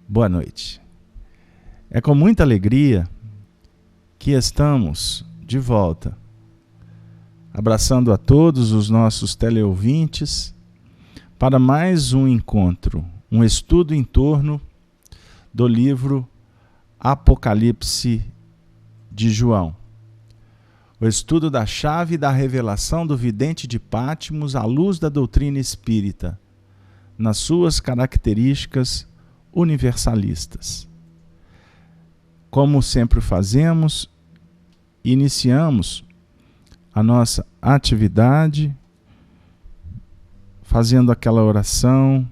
Boa noite. É com muita alegria que estamos de volta, abraçando a todos os nossos teleouvintes para mais um encontro, um estudo em torno do livro Apocalipse de João. O estudo da chave da revelação do vidente de Pátmos à luz da doutrina espírita, nas suas características universalistas. Como sempre fazemos, iniciamos a nossa atividade fazendo aquela oração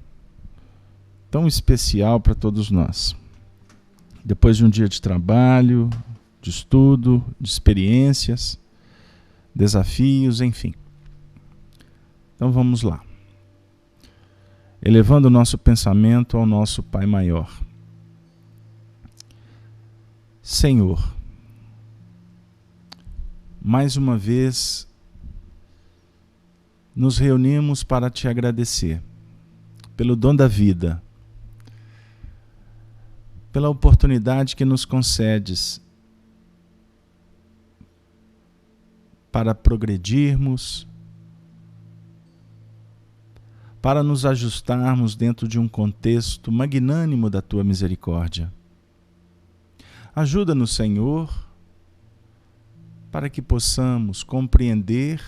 tão especial para todos nós. Depois de um dia de trabalho, de estudo, de experiências, desafios, enfim. Então vamos lá. Elevando o nosso pensamento ao nosso Pai Maior. Senhor, mais uma vez nos reunimos para te agradecer pelo dom da vida, pela oportunidade que nos concedes para progredirmos, para nos ajustarmos dentro de um contexto magnânimo da Tua misericórdia. Ajuda-nos, Senhor, para que possamos compreender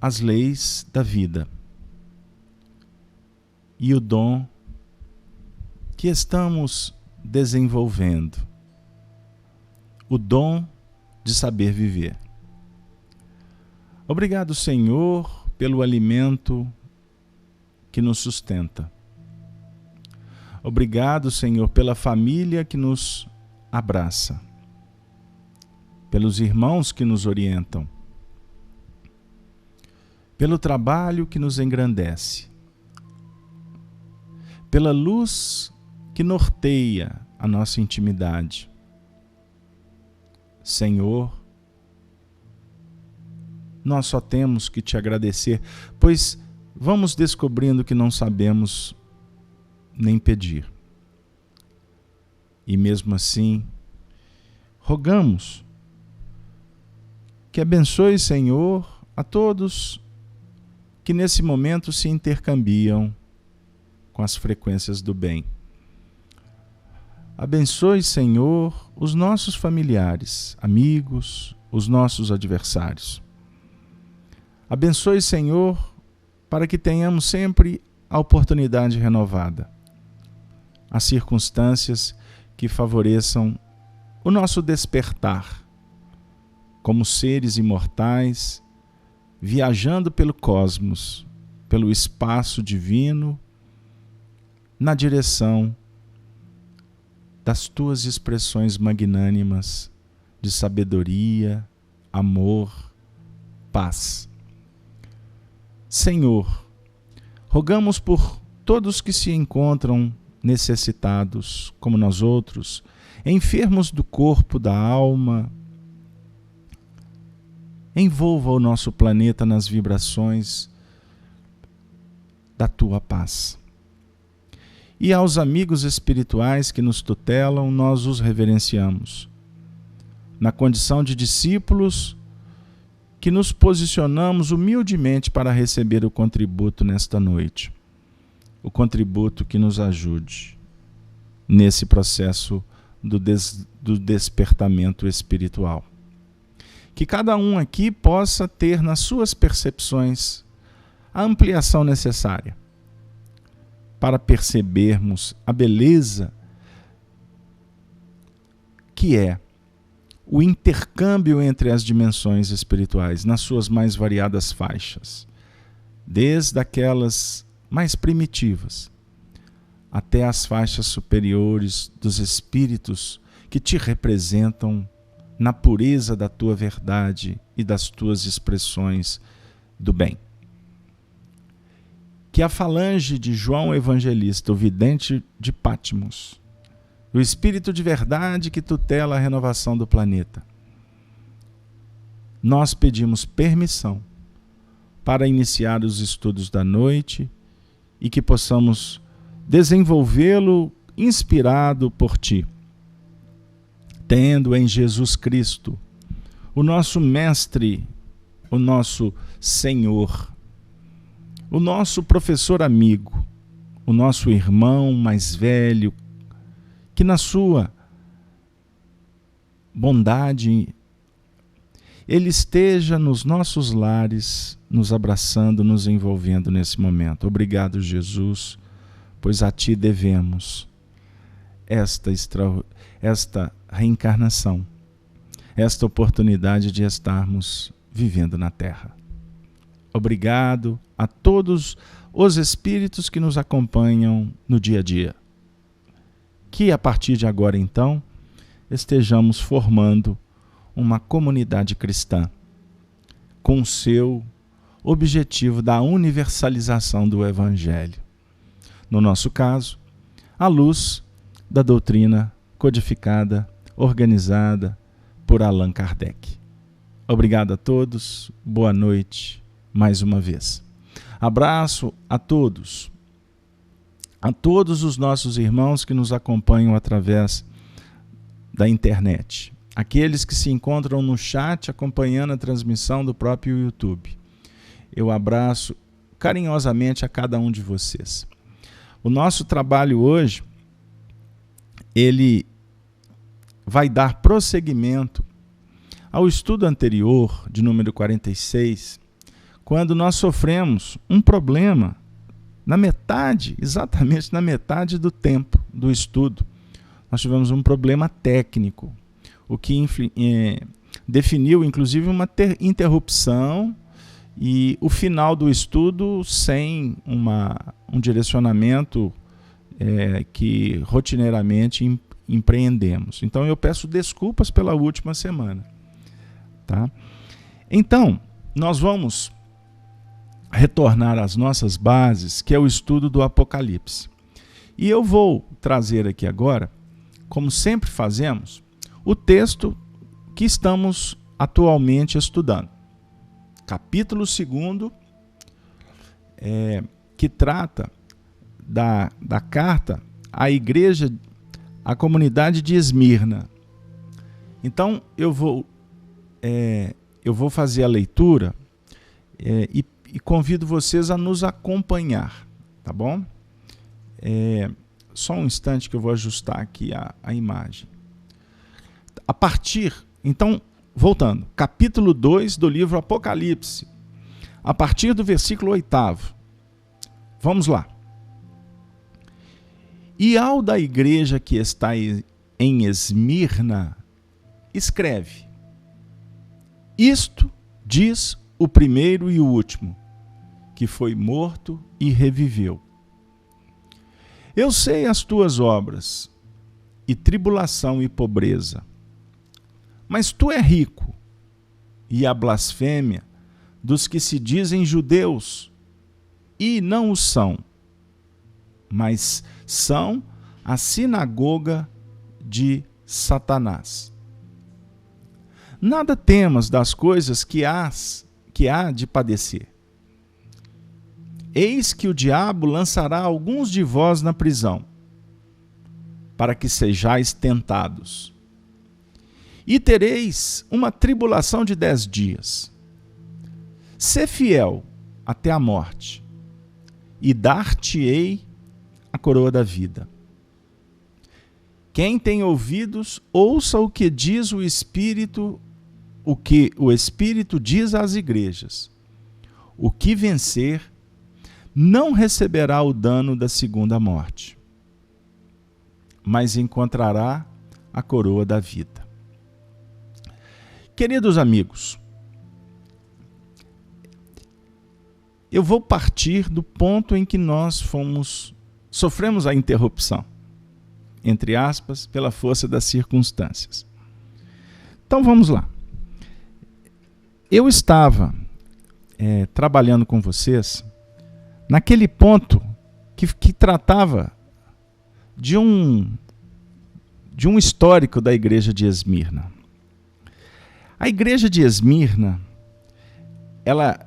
as leis da vida e o dom que estamos desenvolvendo, o dom de saber viver. Obrigado, Senhor, pelo alimento que nos sustenta. Obrigado, Senhor, pela família que nos abraça, pelos irmãos que nos orientam, pelo trabalho que nos engrandece, pela luz que norteia a nossa intimidade. Senhor, nós só temos que te agradecer, pois vamos descobrindo que não sabemos nem pedir. E mesmo assim, rogamos que abençoe, Senhor, a todos que nesse momento se intercambiam com as frequências do bem. Abençoe, Senhor, os nossos familiares, amigos, os nossos adversários. Abençoe, Senhor, para que tenhamos sempre a oportunidade renovada, as circunstâncias que favoreçam o nosso despertar como seres imortais, viajando pelo cosmos, pelo espaço divino, na direção das tuas expressões magnânimas de sabedoria, amor, paz. Senhor, rogamos por todos que se encontram necessitados, como nós outros, enfermos do corpo, da alma. Envolva o nosso planeta nas vibrações da tua paz. E aos amigos espirituais que nos tutelam, nós os reverenciamos. Na condição de discípulos, que nos posicionamos humildemente para receber o contributo nesta noite. O contributo que nos ajude nesse processo do despertamento espiritual. Que cada um aqui possa ter nas suas percepções a ampliação necessária para percebermos a beleza que é o intercâmbio entre as dimensões espirituais nas suas mais variadas faixas, desde aquelas mais primitivas até as faixas superiores dos espíritos que te representam na pureza da tua verdade e das tuas expressões do bem. Que a falange de João Evangelista, o vidente de Pátmos, o Espírito de verdade que tutela a renovação do planeta, nós pedimos permissão para iniciar os estudos da noite e que possamos desenvolvê-lo inspirado por ti, tendo em Jesus Cristo, o nosso Mestre, o nosso Senhor, o nosso professor amigo, o nosso irmão mais velho, que na sua bondade Ele esteja nos nossos lares, nos abraçando, nos envolvendo nesse momento. Obrigado, Jesus, pois a Ti devemos esta reencarnação, esta oportunidade de estarmos vivendo na Terra. Obrigado a todos os espíritos que nos acompanham no dia a dia. Que a partir de agora, então, estejamos formando uma comunidade cristã com o seu objetivo da universalização do Evangelho. No nosso caso, à luz da doutrina codificada, organizada por Allan Kardec. Obrigado a todos, boa noite mais uma vez. Abraço a todos os nossos irmãos que nos acompanham através da internet, aqueles que se encontram no chat acompanhando a transmissão do próprio YouTube. Eu abraço carinhosamente a cada um de vocês. O nosso trabalho hoje, ele vai dar prosseguimento ao estudo anterior, de número 46, quando nós sofremos um problema exatamente na metade do tempo do estudo. Nós tivemos um problema técnico, o que definiu, inclusive, uma interrupção e o final do estudo sem um direcionamento que rotineiramente empreendemos. Então, eu peço desculpas pela última semana. Tá? Então, nós vamos retornar às nossas bases, que é o estudo do Apocalipse. E eu vou trazer aqui agora, como sempre fazemos, o texto que estamos atualmente estudando. Capítulo 2, que trata da carta à igreja, à comunidade de Esmirna. Então, eu vou fazer a leitura e convido vocês a nos acompanhar, tá bom? Só um instante que eu vou ajustar aqui a imagem. Então, voltando, capítulo 2 do livro Apocalipse, a partir do versículo 8. Vamos lá. E ao da igreja que está em Esmirna, escreve: isto diz o primeiro e o último, que foi morto e reviveu. Eu sei as tuas obras, e tribulação e pobreza, mas tu é rico, e a blasfêmia dos que se dizem judeus, e não o são, mas são a sinagoga de Satanás. Nada temas das coisas que há de padecer. Eis que o diabo lançará alguns de vós na prisão, para que sejais tentados. E tereis uma tribulação de 10 dias. Sê fiel até a morte, e dar-te-ei a coroa da vida. Quem tem ouvidos, ouça o que diz o Espírito, o que o Espírito diz às igrejas. O que vencer não receberá o dano da segunda morte, mas encontrará a coroa da vida. Queridos amigos, eu vou partir do ponto em que nós sofremos a interrupção, entre aspas, pela força das circunstâncias. Então vamos lá. Eu estava trabalhando com vocês naquele ponto que tratava de um histórico da igreja de Esmirna. A igreja de Esmirna, ela,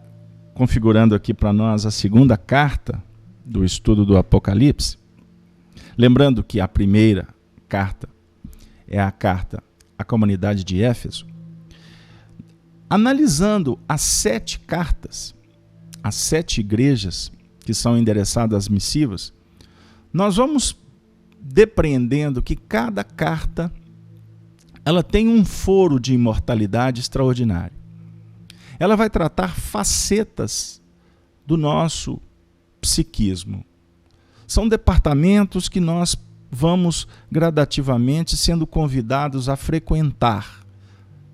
configurando aqui para nós a segunda carta do estudo do Apocalipse, Lembrando que a primeira carta é a carta à comunidade de Éfeso. Analisando as 7 cartas, as 7 igrejas que são endereçadas às missivas, nós vamos depreendendo que cada carta ela tem um foro de imortalidade extraordinário. Ela vai tratar facetas do nosso psiquismo. São departamentos que nós vamos gradativamente sendo convidados a frequentar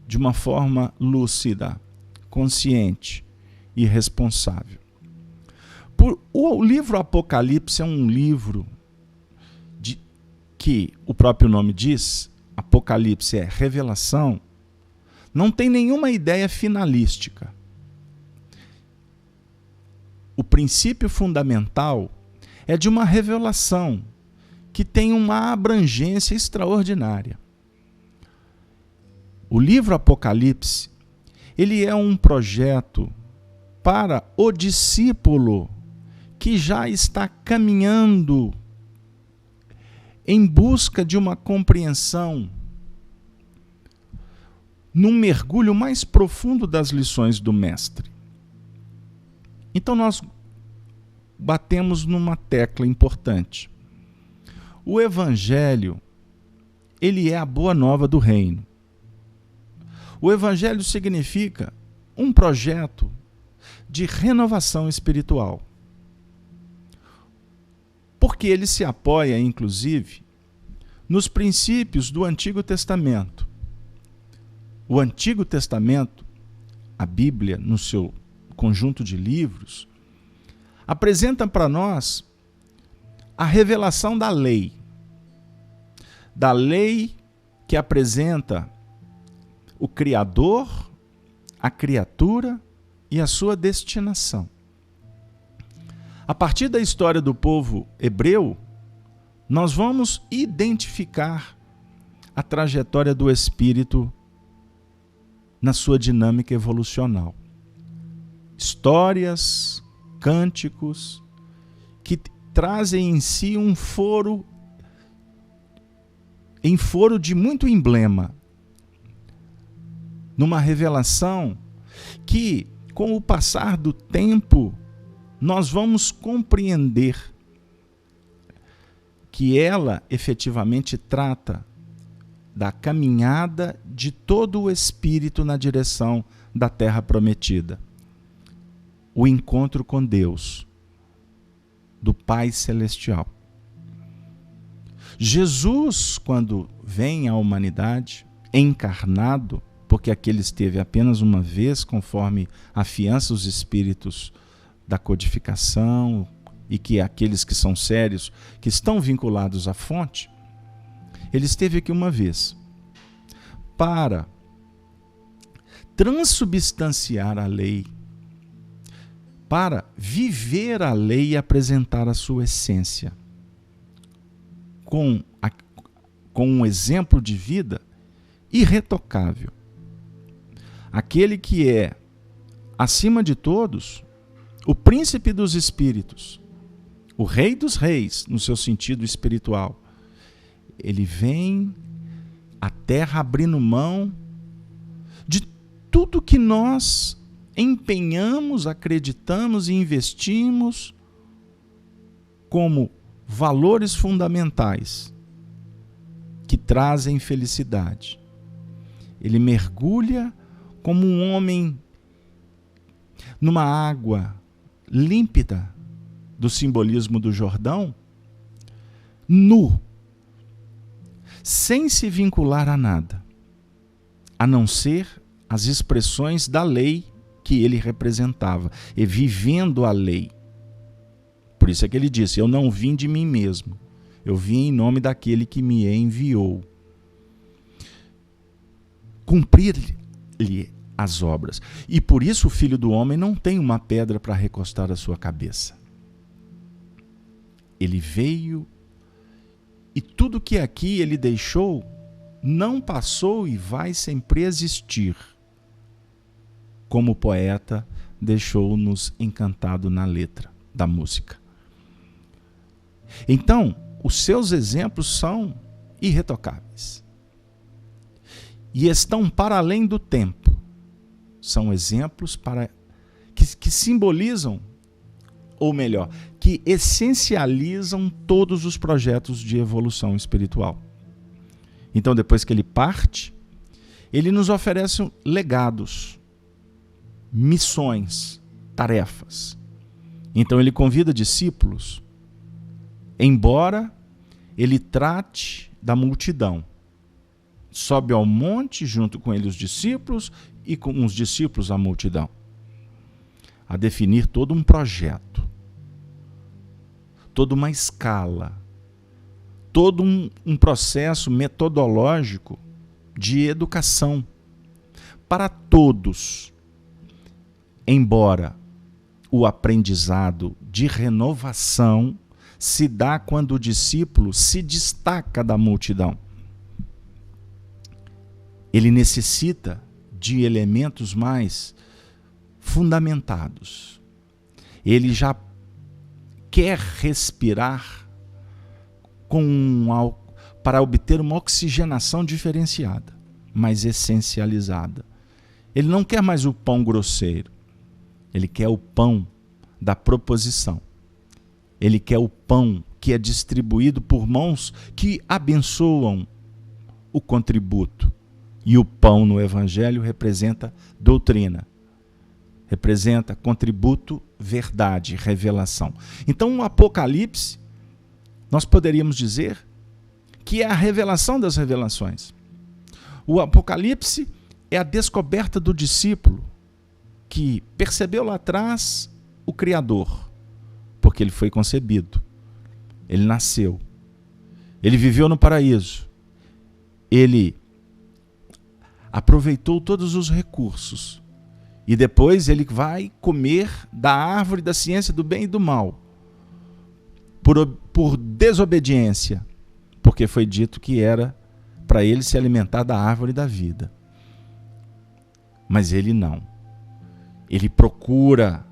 de uma forma lúcida, consciente e responsável. O livro Apocalipse é um livro que o próprio nome diz, Apocalipse é revelação, não tem nenhuma ideia finalística. O princípio fundamental é de uma revelação que tem uma abrangência extraordinária. O livro Apocalipse, ele é um projeto para o discípulo que já está caminhando em busca de uma compreensão, num mergulho mais profundo das lições do Mestre. Então nós batemos numa tecla importante. O Evangelho, ele é a boa nova do reino. O Evangelho significa um projeto de renovação espiritual. Porque ele se apoia, inclusive, nos princípios do Antigo Testamento. O Antigo Testamento, a Bíblia, no seu conjunto de livros, apresenta para nós a revelação da lei que apresenta o Criador, a criatura e a sua destinação. A partir da história do povo hebreu, nós vamos identificar a trajetória do espírito na sua dinâmica evolucional. Histórias, cânticos, que trazem em si um foro de muito emblema, numa revelação que, com o passar do tempo, nós vamos compreender que ela efetivamente trata da caminhada de todo o espírito na direção da terra prometida. O encontro com Deus, do Pai Celestial. Jesus, quando vem à humanidade, encarnado, porque aquele esteve apenas uma vez, conforme afiança os espíritos da codificação, e que aqueles que são sérios, que estão vinculados à fonte, ele esteve aqui uma vez para transubstanciar a lei, para viver a lei e apresentar a sua essência com um exemplo de vida irretocável. Aquele que é, acima de todos, o príncipe dos espíritos, o rei dos reis, no seu sentido espiritual. Ele vem à terra abrindo mão de tudo que nós empenhamos, acreditamos e investimos como valores fundamentais que trazem felicidade. Ele mergulha como um homem numa água límpida do simbolismo do Jordão, nu, sem se vincular a nada, a não ser as expressões da lei que ele representava, e vivendo a lei. Por isso é que ele disse: eu não vim de mim mesmo, eu vim em nome daquele que me enviou. Cumprir-lhe as obras. E por isso o Filho do Homem não tem uma pedra para recostar a sua cabeça. Ele veio e tudo que aqui ele deixou não passou e vai sempre existir, como o poeta deixou-nos encantado na letra da música. Então, os seus exemplos são irretocáveis e estão para além do tempo. São exemplos que simbolizam, ou melhor, que essencializam todos os projetos de evolução espiritual. Então, depois que ele parte, ele nos oferece legados, missões, tarefas. Então, ele convida discípulos, embora ele trate da multidão. Sobe ao monte junto com ele os discípulos e com os discípulos a multidão, a definir todo um projeto, toda uma escala, todo um processo metodológico de educação para todos, embora o aprendizado de renovação se dá quando o discípulo se destaca da multidão. Ele necessita de elementos mais fundamentados. Ele já quer respirar para obter uma oxigenação diferenciada, mais essencializada. Ele não quer mais o pão grosseiro. Ele quer o pão da proposição. Ele quer o pão que é distribuído por mãos que abençoam o contributo. E o pão no Evangelho representa doutrina, representa contributo, verdade, revelação. Então o Apocalipse, nós poderíamos dizer que é a revelação das revelações. O Apocalipse é a descoberta do discípulo que percebeu lá atrás o Criador, porque ele foi concebido, ele nasceu, ele viveu no paraíso, ele aproveitou todos os recursos e depois ele vai comer da árvore da ciência do bem e do mal por desobediência, porque foi dito que era para ele se alimentar da árvore da vida. Mas ele não. Ele procura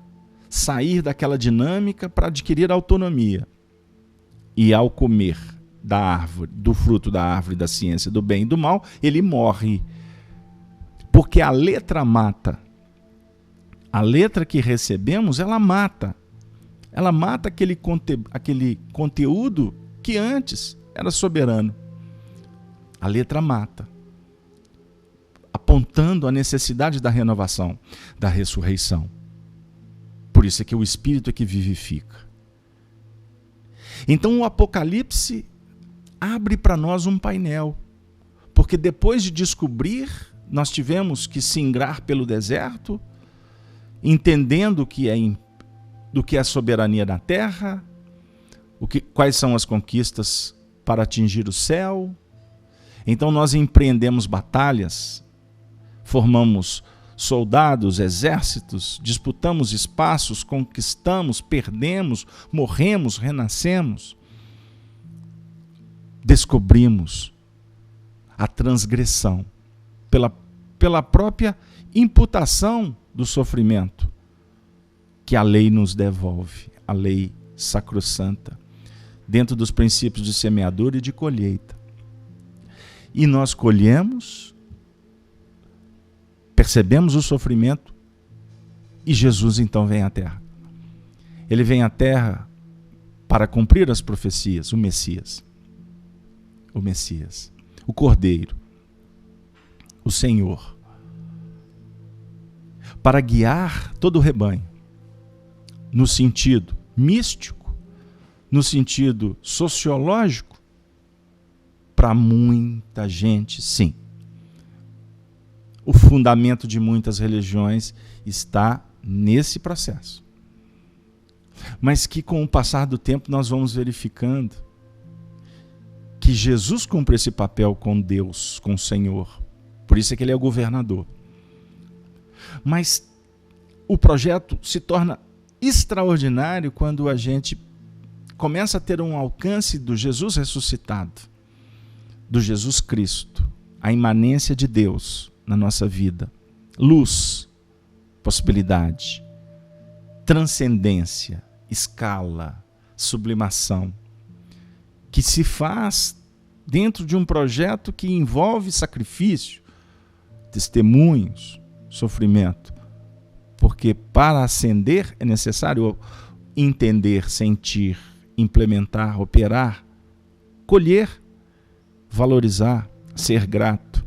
sair daquela dinâmica para adquirir autonomia. E ao comer da árvore, do fruto da árvore da ciência do bem e do mal, ele morre. Porque a letra mata. A letra que recebemos, ela mata. Ela mata aquele conteúdo que antes era soberano. A letra mata, apontando a necessidade da renovação, da ressurreição. Por isso é que o Espírito é que vivifica. Então o Apocalipse abre para nós um painel, porque depois de descobrir, nós tivemos que singrar pelo deserto, entendendo do que é a soberania da terra, quais são as conquistas para atingir o céu. Então nós empreendemos batalhas, formamos soldados, exércitos, disputamos espaços, conquistamos, perdemos, morremos, renascemos. Descobrimos a transgressão pela própria imputação do sofrimento que a lei nos devolve, a lei sacrossanta, dentro dos princípios de semeadura e de colheita. E nós colhemos, percebemos o sofrimento e Jesus então vem à Terra. Ele vem à Terra para cumprir as profecias, o Messias, o Cordeiro, o Senhor, para guiar todo o rebanho, no sentido místico, no sentido sociológico, para muita gente, sim. O fundamento de muitas religiões está nesse processo. Mas que com o passar do tempo nós vamos verificando que Jesus cumpre esse papel com Deus, com o Senhor. Por isso é que ele é o governador. Mas o projeto se torna extraordinário quando a gente começa a ter um alcance do Jesus ressuscitado, do Jesus Cristo, a imanência de Deus na nossa vida. Luz, possibilidade, transcendência, escala, sublimação, que se faz dentro de um projeto que envolve sacrifício, testemunhos, sofrimento. Porque para ascender é necessário entender, sentir, implementar, operar, colher, valorizar, ser grato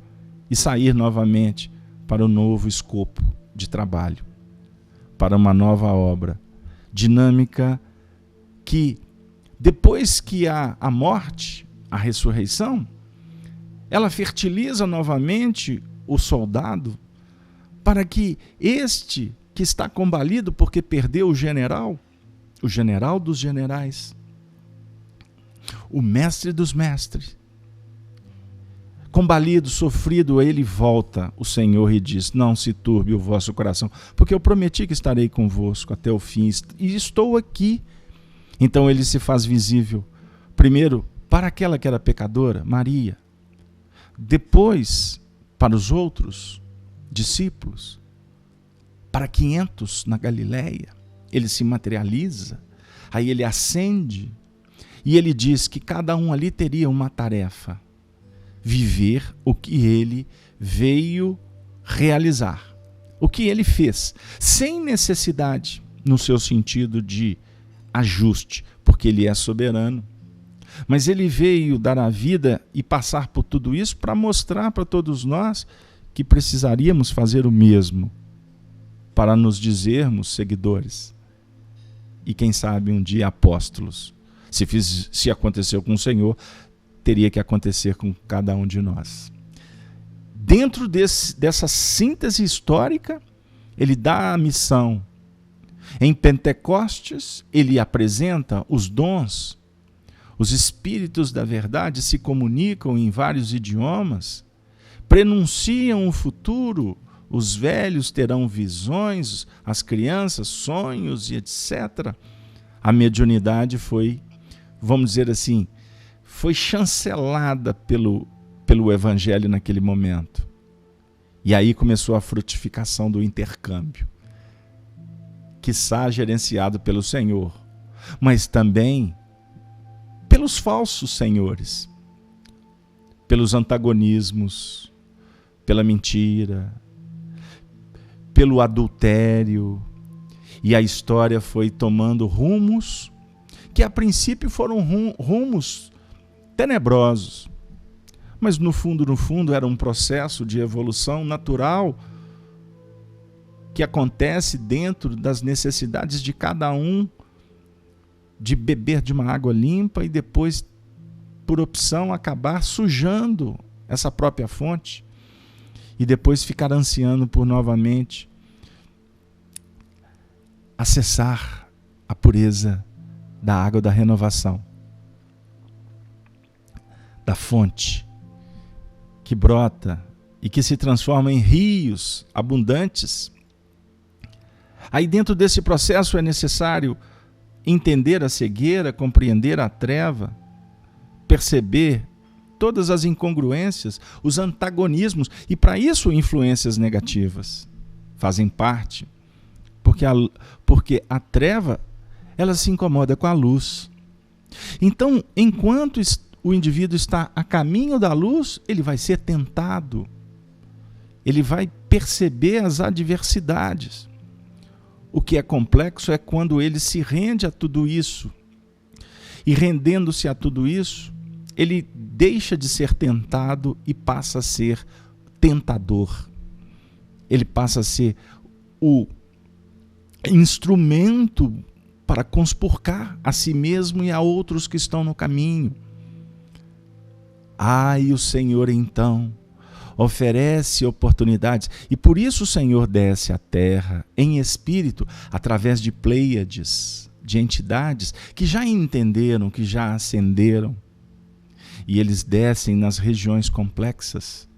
e sair novamente para um novo escopo de trabalho, para uma nova obra, dinâmica que, depois que há a morte, a ressurreição, ela fertiliza novamente o soldado para que este que está combalido porque perdeu o general dos generais, o mestre dos mestres, combalido, sofrido, ele volta, o Senhor, e diz: não se turbe o vosso coração, porque eu prometi que estarei convosco até o fim, e estou aqui. Então ele se faz visível, primeiro para aquela que era pecadora, Maria, depois para os outros discípulos, para 500 na Galileia, ele se materializa, aí ele ascende, e ele diz que cada um ali teria uma tarefa: viver o que ele veio realizar, o que ele fez, sem necessidade, no seu sentido de ajuste, porque ele é soberano. Mas ele veio dar a vida e passar por tudo isso para mostrar para todos nós que precisaríamos fazer o mesmo, para nos dizermos seguidores e, quem sabe, um dia apóstolos. Se aconteceu com o Senhor, teria que acontecer com cada um de nós. Dentro dessa síntese histórica, ele dá a missão. Em Pentecostes, ele apresenta os dons. Os espíritos da verdade se comunicam em vários idiomas, prenunciam o futuro, os velhos terão visões, as crianças sonhos e etc. A mediunidade foi, vamos dizer assim, foi chancelada pelo Evangelho naquele momento. E aí começou a frutificação do intercâmbio, quiçá gerenciado pelo Senhor, mas também pelos falsos senhores, pelos antagonismos, pela mentira, pelo adultério, e a história foi tomando rumos que a princípio foram rumos tenebrosos, mas no fundo era um processo de evolução natural que acontece dentro das necessidades de cada um, de beber de uma água limpa e depois, por opção, acabar sujando essa própria fonte e depois ficar ansiando por novamente acessar a pureza da água da renovação, da fonte que brota e que se transforma em rios abundantes. Aí dentro desse processo é necessário entender a cegueira, compreender a treva, perceber todas as incongruências, os antagonismos, e para isso influências negativas fazem parte, porque a treva, ela se incomoda com a luz. Então, enquanto o indivíduo está a caminho da luz, ele vai ser tentado, ele vai perceber as adversidades. O que é complexo é quando ele se rende a tudo isso. E rendendo-se a tudo isso, ele deixa de ser tentado e passa a ser tentador. Ele passa a ser o instrumento para conspurcar a si mesmo e a outros que estão no caminho. E o Senhor então oferece oportunidades, e por isso o Senhor desce à terra em espírito, através de pleiades, de entidades que já entenderam, que já ascenderam, e eles descem nas regiões complexas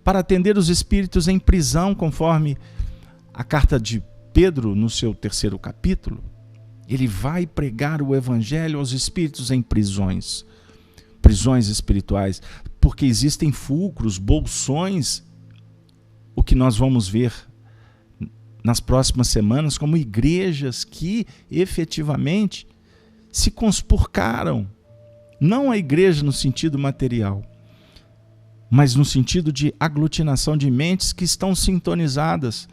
para atender os espíritos em prisão, conforme a carta de Pedro no seu 3º capítulo. Ele vai pregar o Evangelho aos espíritos em prisões espirituais, porque existem fulcros, bolsões, o que nós vamos ver nas próximas semanas, como igrejas que efetivamente se conspurcaram Não a igreja no sentido material, mas no sentido de aglutinação de mentes que estão sintonizadas,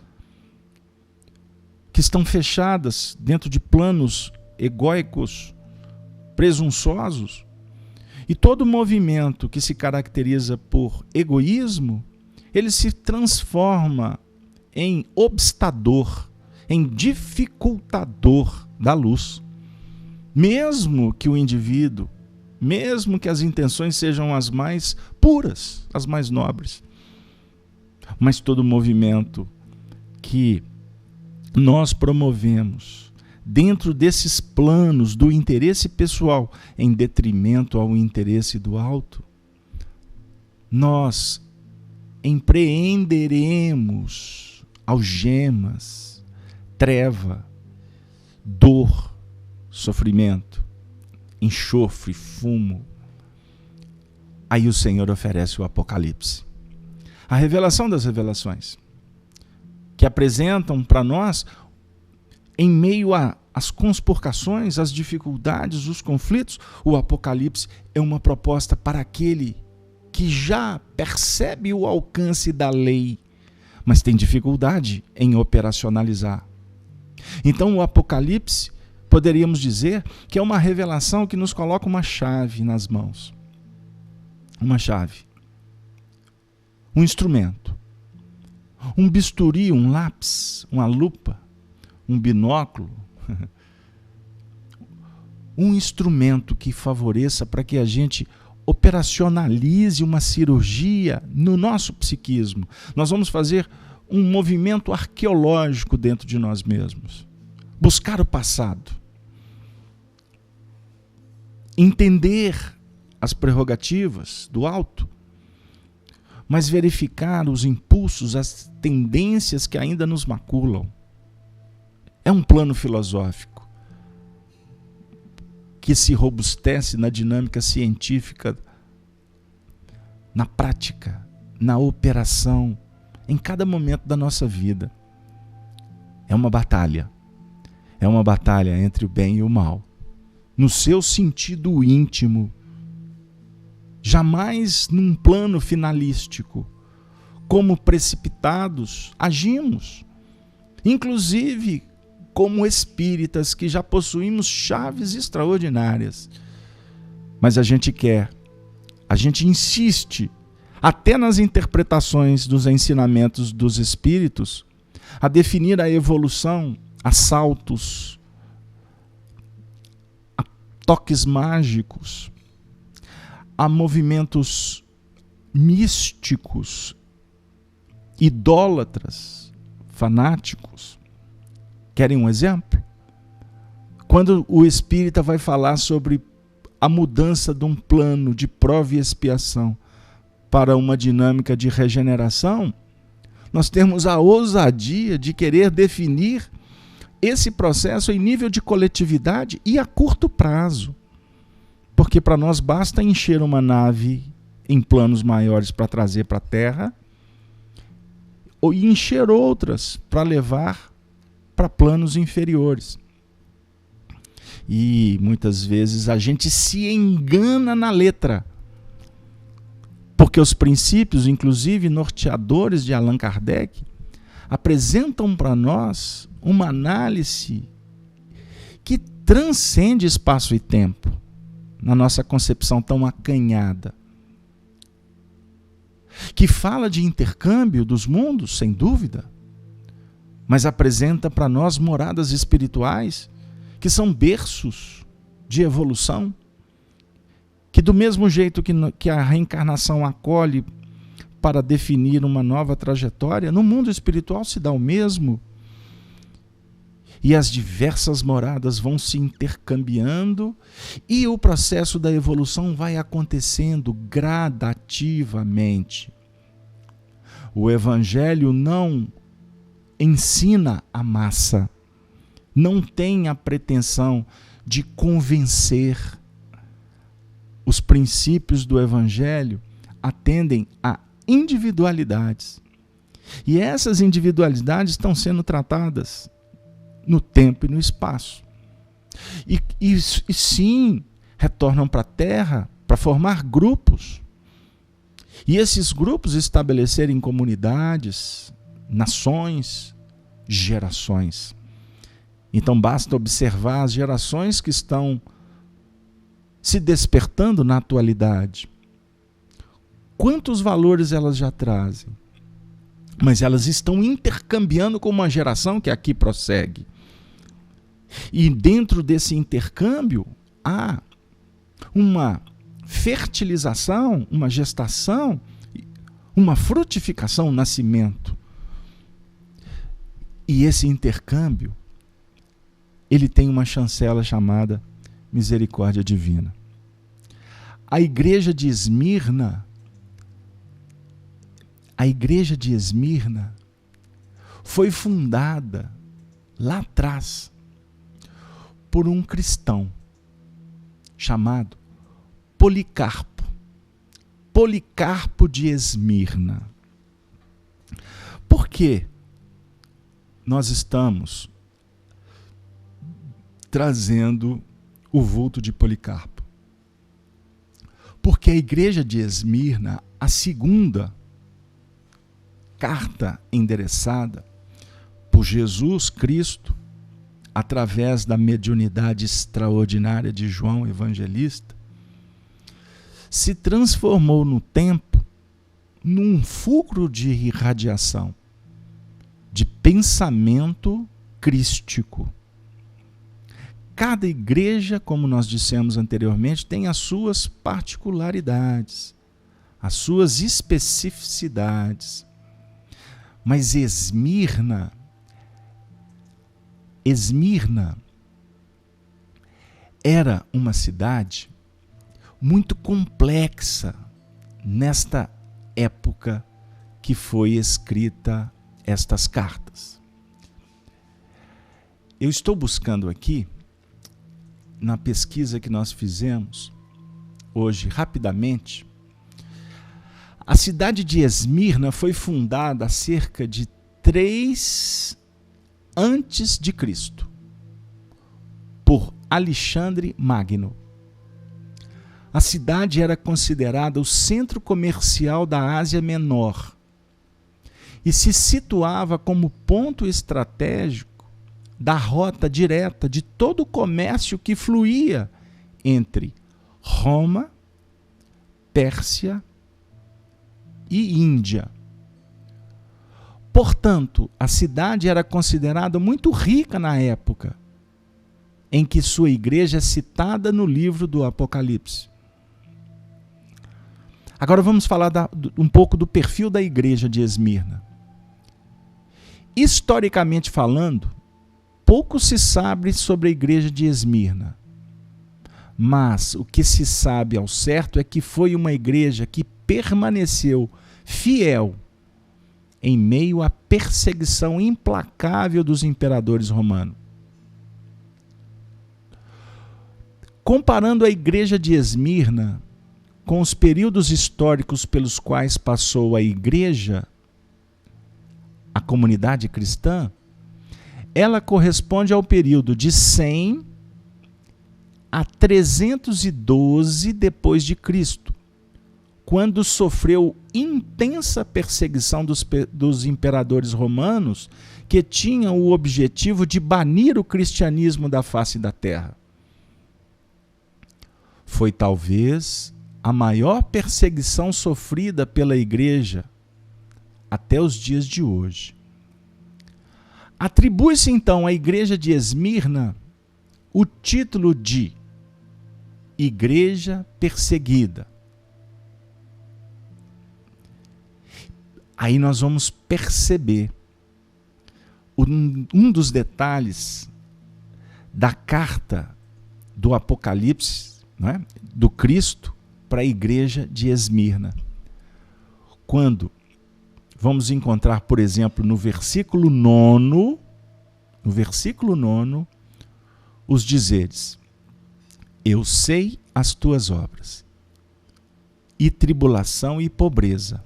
que estão fechadas dentro de planos egóicos, presunçosos. E todo movimento que se caracteriza por egoísmo, ele se transforma em obstador, em dificultador da luz. Mesmo que o indivíduo, mesmo que as intenções sejam as mais puras, as mais nobres, mas todo movimento que nós promovemos dentro desses planos do interesse pessoal em detrimento ao interesse do alto, nós empreenderemos algemas, treva, dor, sofrimento, enxofre, fumo. Aí o Senhor oferece o Apocalipse. A revelação das revelações, que apresentam para nós, em meio às conspurcações, às dificuldades, os conflitos, o Apocalipse é uma proposta para aquele que já percebe o alcance da lei, mas tem dificuldade em operacionalizar. Então o Apocalipse, poderíamos dizer que é uma revelação que nos coloca uma chave nas mãos. Uma chave. Um instrumento. Um bisturi, um lápis, uma lupa, um binóculo. Um instrumento que favoreça para que a gente operacionalize uma cirurgia no nosso psiquismo. Nós vamos fazer um movimento arqueológico dentro de nós mesmos. Buscar o passado. Entender as prerrogativas do alto, mas verificar os impulsos, as tendências que ainda nos maculam. É um plano filosófico que se robustece na dinâmica científica, na prática, na operação, em cada momento da nossa vida. É uma batalha. É uma batalha entre o bem e o mal. No seu sentido íntimo, jamais num plano finalístico. Como precipitados, agimos. Inclusive, como espíritas que já possuímos chaves extraordinárias. Mas a gente insiste, até nas interpretações dos ensinamentos dos espíritos, a definir a evolução a saltos, a toques mágicos, a movimentos místicos, idólatras, fanáticos. Querem um exemplo? Quando o espírita vai falar sobre a mudança de um plano de prova e expiação para uma dinâmica de regeneração, nós temos a ousadia de querer definir esse processo em nível de coletividade e a curto prazo. Porque para nós basta encher uma nave em planos maiores para trazer para a Terra, ou encher outras para levar para planos inferiores. E muitas vezes a gente se engana na letra, porque os princípios, inclusive norteadores de Allan Kardec, apresentam para nós uma análise que transcende espaço e tempo, na nossa concepção tão acanhada, que fala de intercâmbio dos mundos, sem dúvida, mas apresenta para nós moradas espirituais que são berços de evolução, que do mesmo jeito que a reencarnação acolhe para definir uma nova trajetória, no mundo espiritual se dá o mesmo. E as diversas moradas vão se intercambiando e o processo da evolução vai acontecendo gradativamente. O Evangelho não ensina a massa, não tem a pretensão de convencer. Os princípios do Evangelho atendem a individualidades. E essas individualidades estão sendo tratadas no tempo e no espaço. E sim, retornam para a Terra para formar grupos. E esses grupos estabelecerem comunidades, nações, gerações. Então basta observar as gerações que estão se despertando na atualidade. Quantos valores elas já trazem? Mas elas estão intercambiando com uma geração que aqui prossegue. E dentro desse intercâmbio há uma fertilização, uma gestação, uma frutificação, um nascimento. E esse intercâmbio, ele tem uma chancela chamada misericórdia divina. A igreja de Esmirna, foi fundada lá atrás por um cristão chamado Policarpo de Esmirna. Por que nós estamos trazendo o vulto de Policarpo? Porque a igreja de Esmirna, a segunda carta endereçada por Jesus Cristo, através da mediunidade extraordinária de João Evangelista, se transformou no tempo num fulcro de irradiação, de pensamento crístico. Cada igreja, como nós dissemos anteriormente, tem as suas particularidades, as suas especificidades. Mas Esmirna era uma cidade muito complexa nesta época que foi escrita estas cartas. Eu estou buscando aqui, na pesquisa que nós fizemos hoje, rapidamente, a cidade de Esmirna foi fundada há cerca de 3 antes de Cristo, por Alexandre Magno. A cidade era considerada o centro comercial da Ásia Menor e se situava como ponto estratégico da rota direta de todo o comércio que fluía entre Roma, Pérsia e Índia. Portanto, a cidade era considerada muito rica na época em que sua igreja é citada no livro do Apocalipse. Agora vamos falar um pouco do perfil da igreja de Esmirna. Historicamente falando, pouco se sabe sobre a igreja de Esmirna. Mas o que se sabe ao certo é que foi uma igreja que permaneceu fiel em meio à perseguição implacável dos imperadores romanos. Comparando a igreja de Esmirna com os períodos históricos pelos quais passou a igreja, a comunidade cristã, ela corresponde ao período de 100 a 312 depois de Cristo, quando sofreu intensa perseguição dos imperadores romanos que tinham o objetivo de banir o cristianismo da face da terra. Foi talvez a maior perseguição sofrida pela igreja até os dias de hoje. Atribui-se então à igreja de Esmirna o título de Igreja Perseguida. Aí nós vamos perceber um dos detalhes da carta do Apocalipse, não é? Do Cristo para a igreja de Esmirna. Quando vamos encontrar, por exemplo, no versículo 9, os dizeres: Eu sei as tuas obras, e tribulação e pobreza,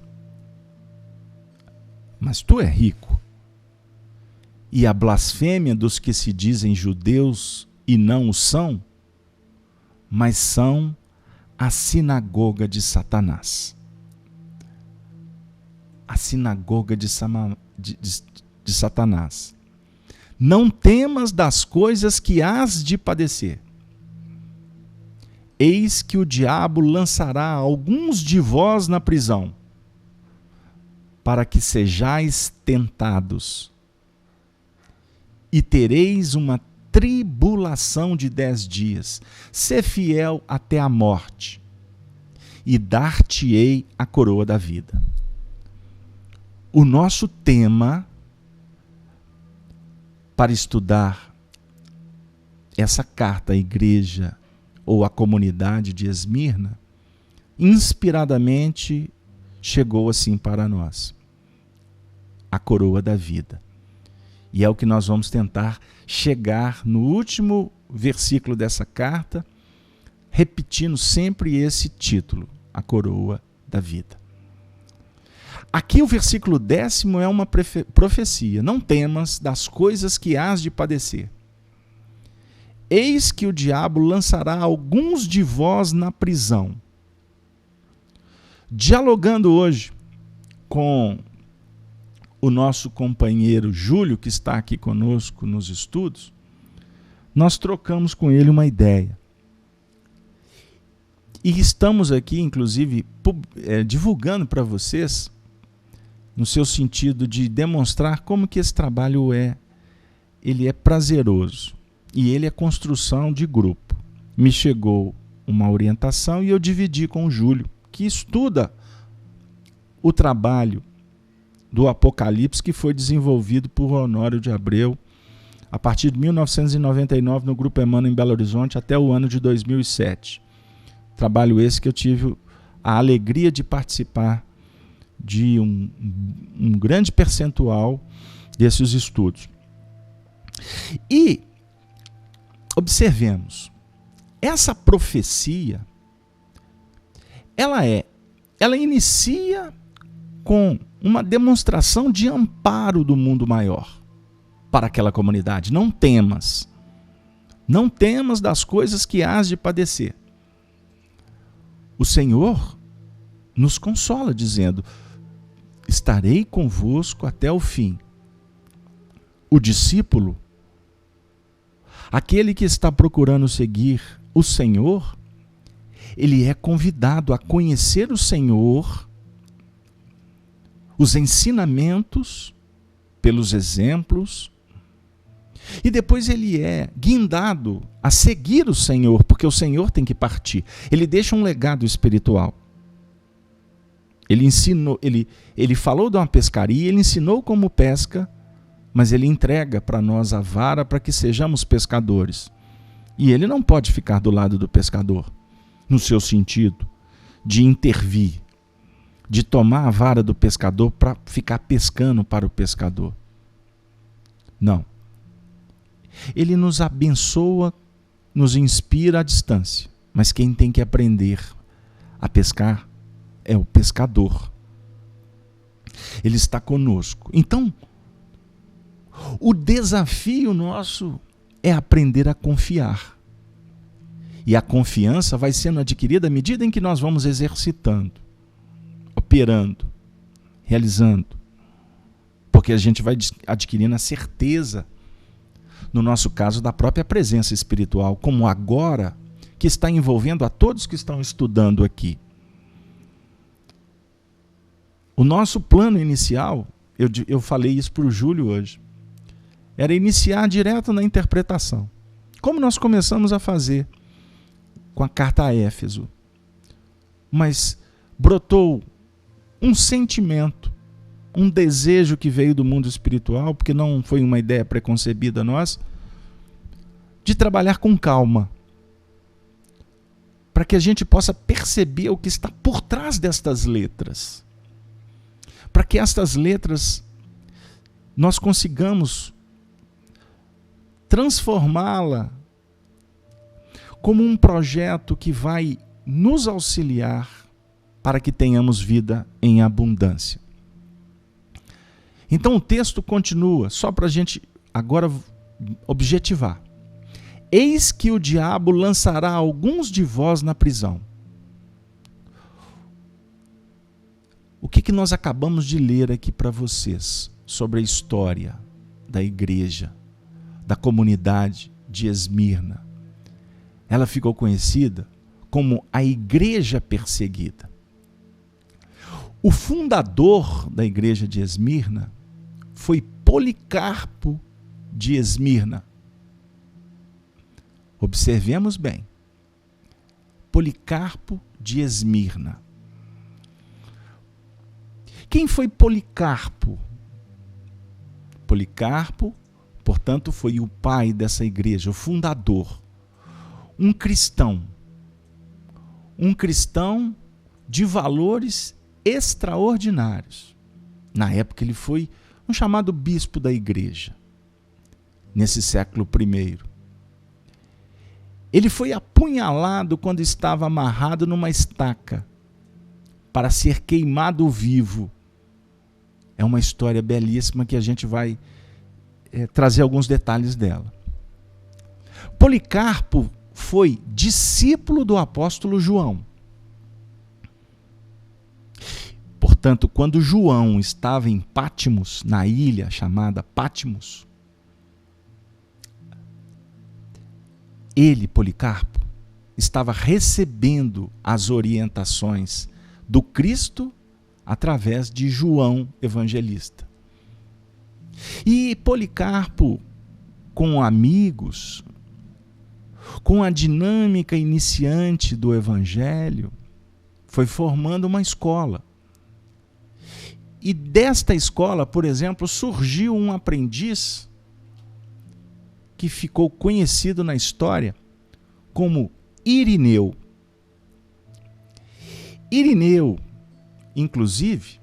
mas tu és rico. E a blasfêmia dos que se dizem judeus e não o são, mas são a sinagoga de Satanás. A sinagoga de Satanás. Não temas das coisas que hás de padecer. Eis que o diabo lançará alguns de vós na prisão, para que sejais tentados, e tereis uma tribulação de 10 dias. Sê fiel até a morte, e dar-te-ei a coroa da vida. O nosso tema para estudar essa carta à igreja ou à comunidade de Esmirna, inspiradamente chegou assim para nós: a coroa da vida. E é o que nós vamos tentar chegar no último versículo dessa carta, repetindo sempre esse título, a coroa da vida. Aqui o versículo 10º é uma profecia. Não temas das coisas que hás de padecer. Eis que o diabo lançará alguns de vós na prisão. Dialogando hoje com o nosso companheiro Júlio, que está aqui conosco nos estudos, nós trocamos com ele uma ideia. E estamos aqui, inclusive, divulgando para vocês, no seu sentido de demonstrar como que esse trabalho ele é prazeroso. E ele é construção de grupo. Me chegou uma orientação e eu dividi com o Júlio, que estuda o trabalho do Apocalipse que foi desenvolvido por Honório de Abreu a partir de 1999 no Grupo Emmanuel em Belo Horizonte até o ano de 2007. Trabalho esse que eu tive a alegria de participar de um grande percentual desses estudos. E observemos, essa profecia, ela inicia com uma demonstração de amparo do mundo maior para aquela comunidade. Não temas das coisas que hás de padecer. O Senhor nos consola dizendo: estarei convosco até o fim. O discípulo, aquele que está procurando seguir o Senhor, ele é convidado a conhecer o Senhor, os ensinamentos, pelos exemplos, e depois ele é guindado a seguir o Senhor, porque o Senhor tem que partir. Ele deixa um legado espiritual. Ele ensinou, ele falou de uma pescaria, ele ensinou como pesca, mas ele entrega para nós a vara para que sejamos pescadores. E ele não pode ficar do lado do pescador, no seu sentido de intervir, de tomar a vara do pescador para ficar pescando para o pescador. Não. Ele nos abençoa, nos inspira à distância, mas quem tem que aprender a pescar é o pescador. Ele está conosco. Então, o desafio nosso é aprender a confiar. E a confiança vai sendo adquirida à medida em que nós vamos exercitando, operando, realizando. Porque a gente vai adquirindo a certeza, no nosso caso, da própria presença espiritual, como agora, que está envolvendo a todos que estão estudando aqui. O nosso plano inicial, eu falei isso para o Júlio hoje, era iniciar direto na interpretação, como nós começamos a fazer com a carta a Éfeso. Mas brotou um sentimento, um desejo que veio do mundo espiritual, porque não foi uma ideia preconcebida nossa, de trabalhar com calma, para que a gente possa perceber o que está por trás destas letras, para que estas letras nós consigamos transformá-la como um projeto que vai nos auxiliar para que tenhamos vida em abundância. Então o texto continua, só para a gente agora objetivar. eis que o diabo lançará alguns de vós na prisão. O que nós acabamos de ler aqui para vocês sobre a história da igreja, da comunidade de Esmirna? Ela ficou conhecida como a igreja perseguida. O fundador da igreja de Esmirna foi Policarpo de Esmirna. Observemos bem. Policarpo de Esmirna. Quem foi Policarpo? Policarpo, portanto, foi o pai dessa igreja, o fundador. Um cristão de valores extraordinários. Na época ele foi um chamado bispo da igreja, nesse século I. Ele foi apunhalado quando estava amarrado numa estaca para ser queimado vivo. É uma história belíssima que a gente vai trazer alguns detalhes dela. Policarpo foi discípulo do apóstolo João. Portanto, quando João estava em Patmos, na ilha chamada Patmos, ele, Policarpo, estava recebendo as orientações do Cristo através de João Evangelista. E Policarpo, com amigos, com a dinâmica iniciante do Evangelho, foi formando uma escola. E desta escola, por exemplo, surgiu um aprendiz que ficou conhecido na história como Irineu. Irineu, inclusive,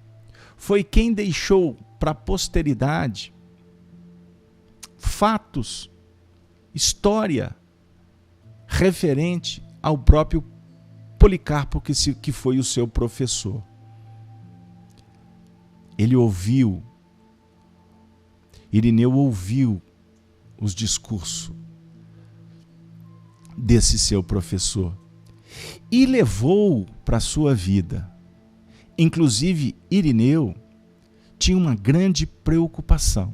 foi quem deixou para a posteridade fatos, história referente ao próprio Policarpo, que foi o seu professor. Irineu ouviu os discursos desse seu professor e levou para a sua vida. Inclusive, Irineu tinha uma grande preocupação: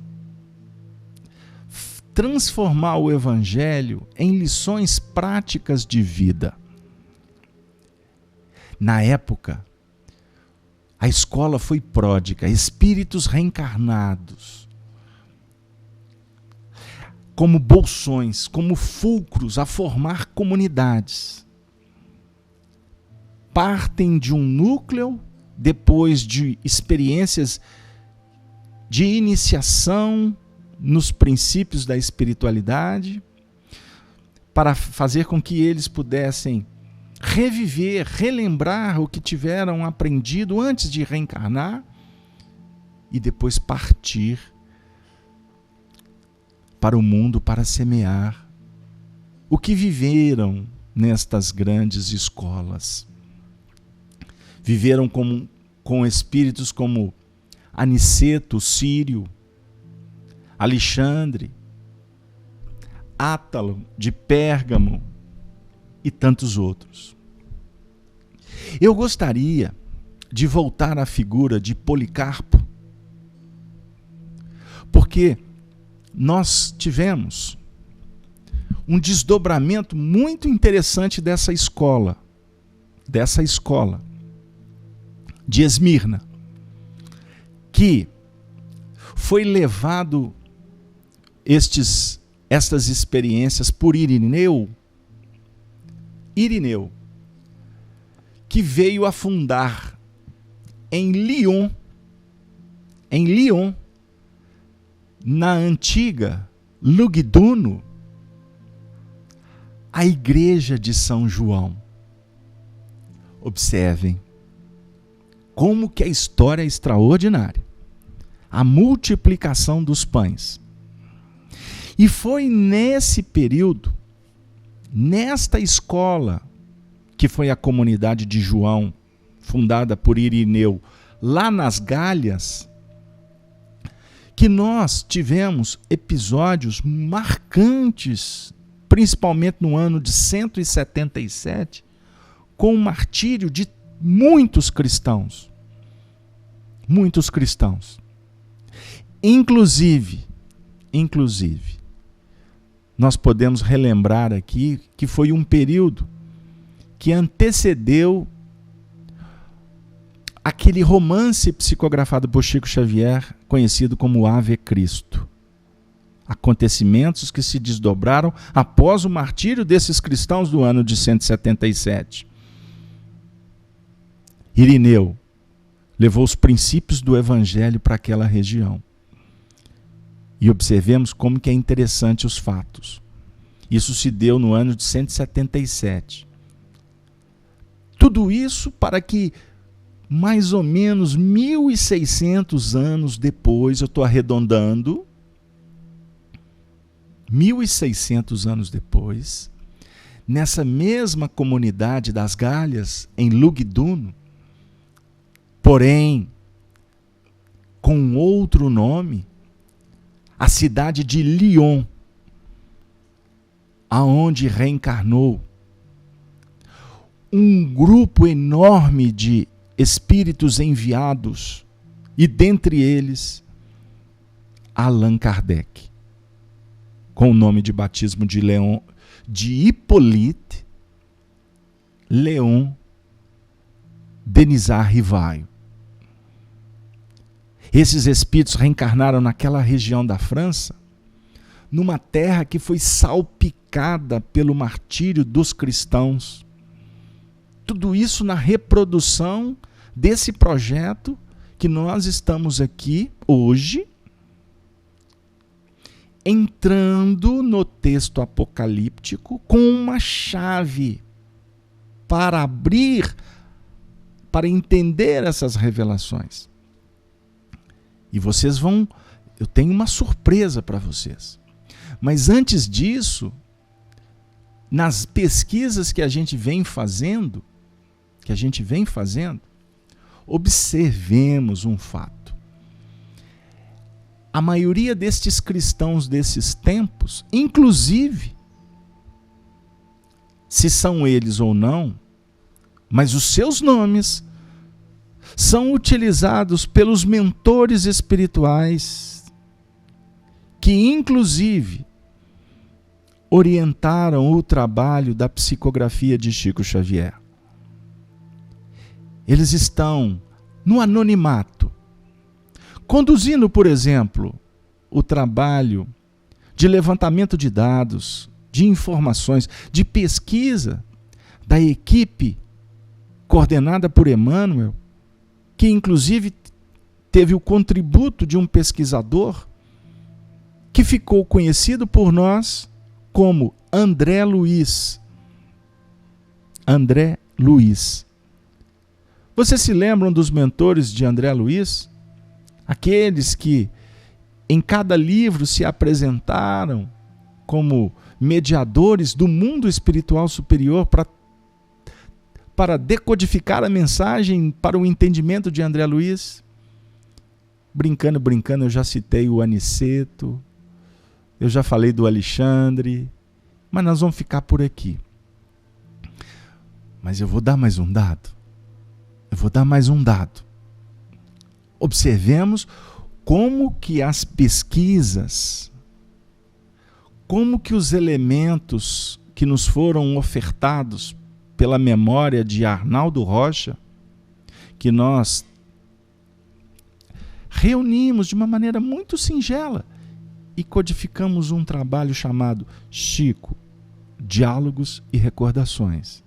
transformar o Evangelho em lições práticas de vida. Na época, a escola foi pródiga, espíritos reencarnados, como bolsões, como fulcros a formar comunidades. Partem de um núcleo, depois de experiências de iniciação nos princípios da espiritualidade, para fazer com que eles pudessem reviver, relembrar o que tiveram aprendido antes de reencarnar e depois partir para o mundo para semear o que viveram nestas grandes escolas. Viveram com espíritos como Aniceto, Sírio, Alexandre, Átalo de Pérgamo e tantos outros. Eu gostaria de voltar à figura de Policarpo, porque nós tivemos um desdobramento muito interessante dessa escola de Esmirna, que foi levado estas experiências por Irineu, que veio a fundar em Lyon, na antiga Lugdunum, a igreja de São João. Observem como que a história é extraordinária. A multiplicação dos pães. E foi nesse período, nesta escola, que foi a comunidade de João, fundada por Irineu, lá nas Gálias, que nós tivemos episódios marcantes principalmente no ano de 177, com o martírio de muitos cristãos. Muitos cristãos. Inclusive, nós podemos relembrar aqui que foi um período que antecedeu aquele romance psicografado por Chico Xavier, conhecido como Ave Cristo. Acontecimentos que se desdobraram após o martírio desses cristãos do ano de 177. Irineu levou os princípios do Evangelho para aquela região. E observemos como que é interessante os fatos. Isso se deu no ano de 177. Tudo isso para que mais ou menos 1.600 anos depois, eu estou arredondando, 1.600 anos depois, nessa mesma comunidade das Galhas, em Lugdunum, porém com outro nome, a cidade de Lyon, aonde reencarnou um grupo enorme de espíritos enviados, e dentre eles Allan Kardec, com o nome de batismo de Hippolyte Léon Denisard Rivaio. Esses espíritos reencarnaram naquela região da França, numa terra que foi salpicada pelo martírio dos cristãos. Tudo isso na reprodução desse projeto que nós estamos aqui hoje, entrando no texto apocalíptico com uma chave para abrir, para entender essas revelações. E vocês vão, eu tenho uma surpresa para vocês. Mas antes disso, nas pesquisas que a gente vem fazendo, observemos um fato. A maioria destes cristãos desses tempos, inclusive, se são eles ou não, mas os seus nomes são utilizados pelos mentores espirituais que, inclusive, orientaram o trabalho da psicografia de Chico Xavier. Eles estão no anonimato, conduzindo, por exemplo, o trabalho de levantamento de dados, de informações, de pesquisa da equipe coordenada por Emmanuel, que inclusive teve o contributo de um pesquisador que ficou conhecido por nós como André Luiz. André Luiz. Vocês se lembram dos mentores de André Luiz? Aqueles que em cada livro se apresentaram como mediadores do mundo espiritual superior para decodificar a mensagem para o entendimento de André Luiz. Brincando, eu já citei o Aniceto, eu já falei do Alexandre, mas nós vamos ficar por aqui. Mas eu vou dar mais um dado. Observemos como que as pesquisas, como que os elementos que nos foram ofertados pela memória de Arnaldo Rocha, que nós reunimos de uma maneira muito singela e codificamos um trabalho chamado Chico, Diálogos e Recordações.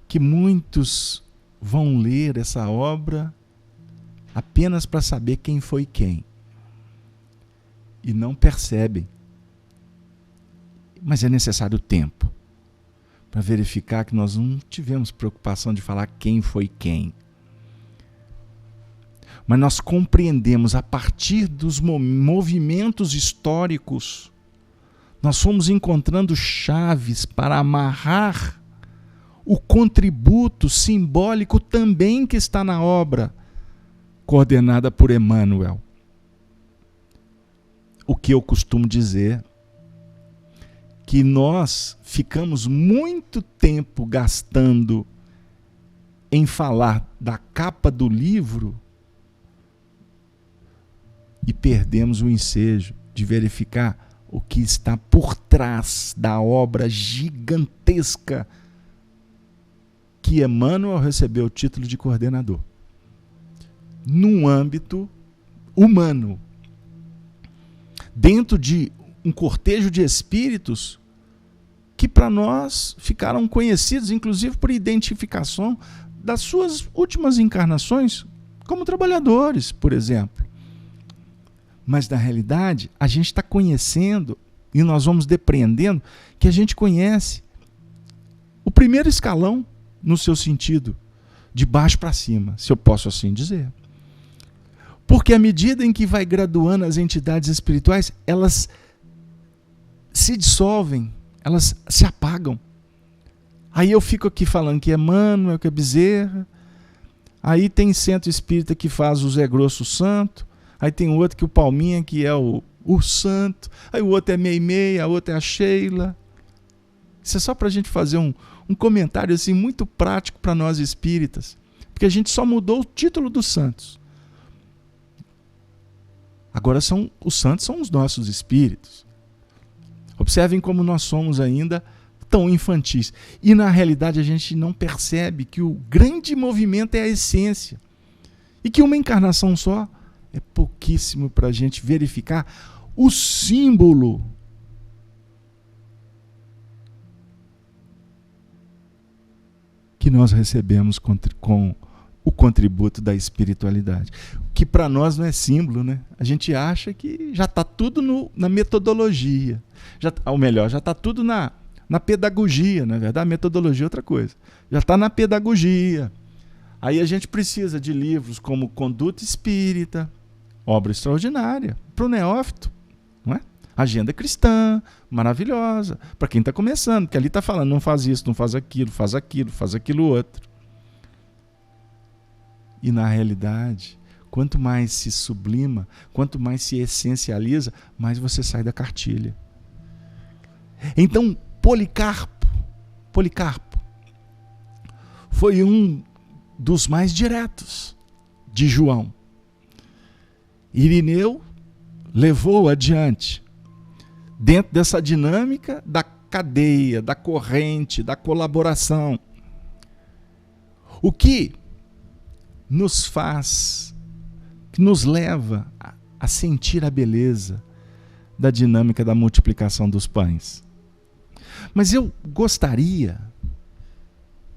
Que muitos vão ler essa obra apenas para saber quem foi quem. E não percebem. Mas é necessário tempo para verificar que nós não tivemos preocupação de falar quem foi quem. Mas nós compreendemos a partir dos movimentos históricos, nós fomos encontrando chaves para amarrar o contributo simbólico também que está na obra coordenada por Emmanuel. O que eu costumo dizer que nós ficamos muito tempo gastando em falar da capa do livro e perdemos o ensejo de verificar o que está por trás da obra gigantesca que Emmanuel recebeu o título de coordenador. Num âmbito humano, dentro de um cortejo de espíritos que para nós ficaram conhecidos, inclusive por identificação das suas últimas encarnações como trabalhadores, por exemplo. Mas na realidade a gente está conhecendo e nós vamos depreendendo que a gente conhece o primeiro escalão no seu sentido, de baixo para cima, se eu posso assim dizer. Porque à medida em que vai graduando as entidades espirituais, elas se dissolvem, elas se apagam. Aí eu fico aqui falando que é Emmanuel, que é Bezerra, aí tem centro espírita que faz o Zé Grosso Santo, aí tem outro que o Palminha, que é o Santo, aí o outro é Meimei, a outra é a Sheila. Isso é só para a gente fazer um comentário assim, muito prático para nós espíritas, porque a gente só mudou o título dos santos. Agora os santos são os nossos espíritos. Observem como nós somos ainda tão infantis. E na realidade a gente não percebe que o grande movimento é a essência. E que uma encarnação só é pouquíssimo para a gente verificar o símbolo que nós recebemos com o contributo da espiritualidade. Que para nós não é símbolo, né? A gente acha que já está tudo na metodologia. Ou melhor, já está tudo na pedagogia, na verdade. A metodologia é outra coisa. Já está na pedagogia. Aí a gente precisa de livros como Conduta Espírita, obra extraordinária, para o neófito, não é? Agenda cristã, maravilhosa, para quem está começando, porque ali está falando, não faz isso, não faz aquilo, faz aquilo outro. E na realidade, quanto mais se sublima, quanto mais se essencializa, mais você sai da cartilha. Então, Policarpo foi um dos mais diretos de João. Irineu levou adiante, dentro dessa dinâmica da cadeia, da corrente, da colaboração. O que nos faz, que nos leva a sentir a beleza da dinâmica da multiplicação dos pães. Mas eu gostaria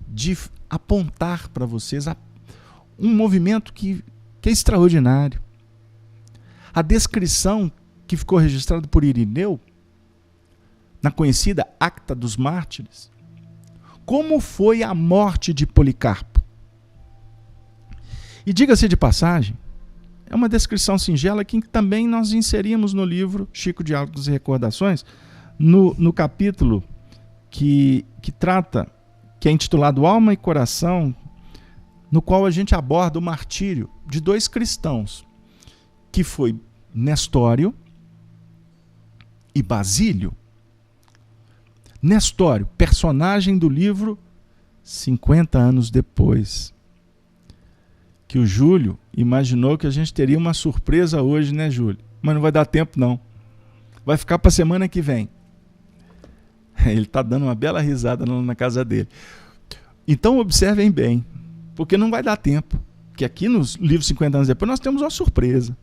de apontar para vocês um movimento que é extraordinário. A descrição que ficou registrada por Irineu, na conhecida Acta dos Mártires, como foi a morte de Policarpo. E diga-se de passagem, é uma descrição singela que também nós inserimos no livro Chico Diálogos e Recordações, no capítulo que trata, que é intitulado Alma e Coração, no qual a gente aborda o martírio de dois cristãos, que foi Nestório e Basílio. Nestório, personagem do livro 50 anos depois, que o Júlio imaginou que a gente teria uma surpresa hoje, né, Júlio? Mas não vai dar tempo, não. Vai ficar para a semana que vem. Ele está dando uma bela risada na casa dele. Então, observem bem, porque não vai dar tempo. Porque aqui nos livros 50 anos depois nós temos uma surpresa.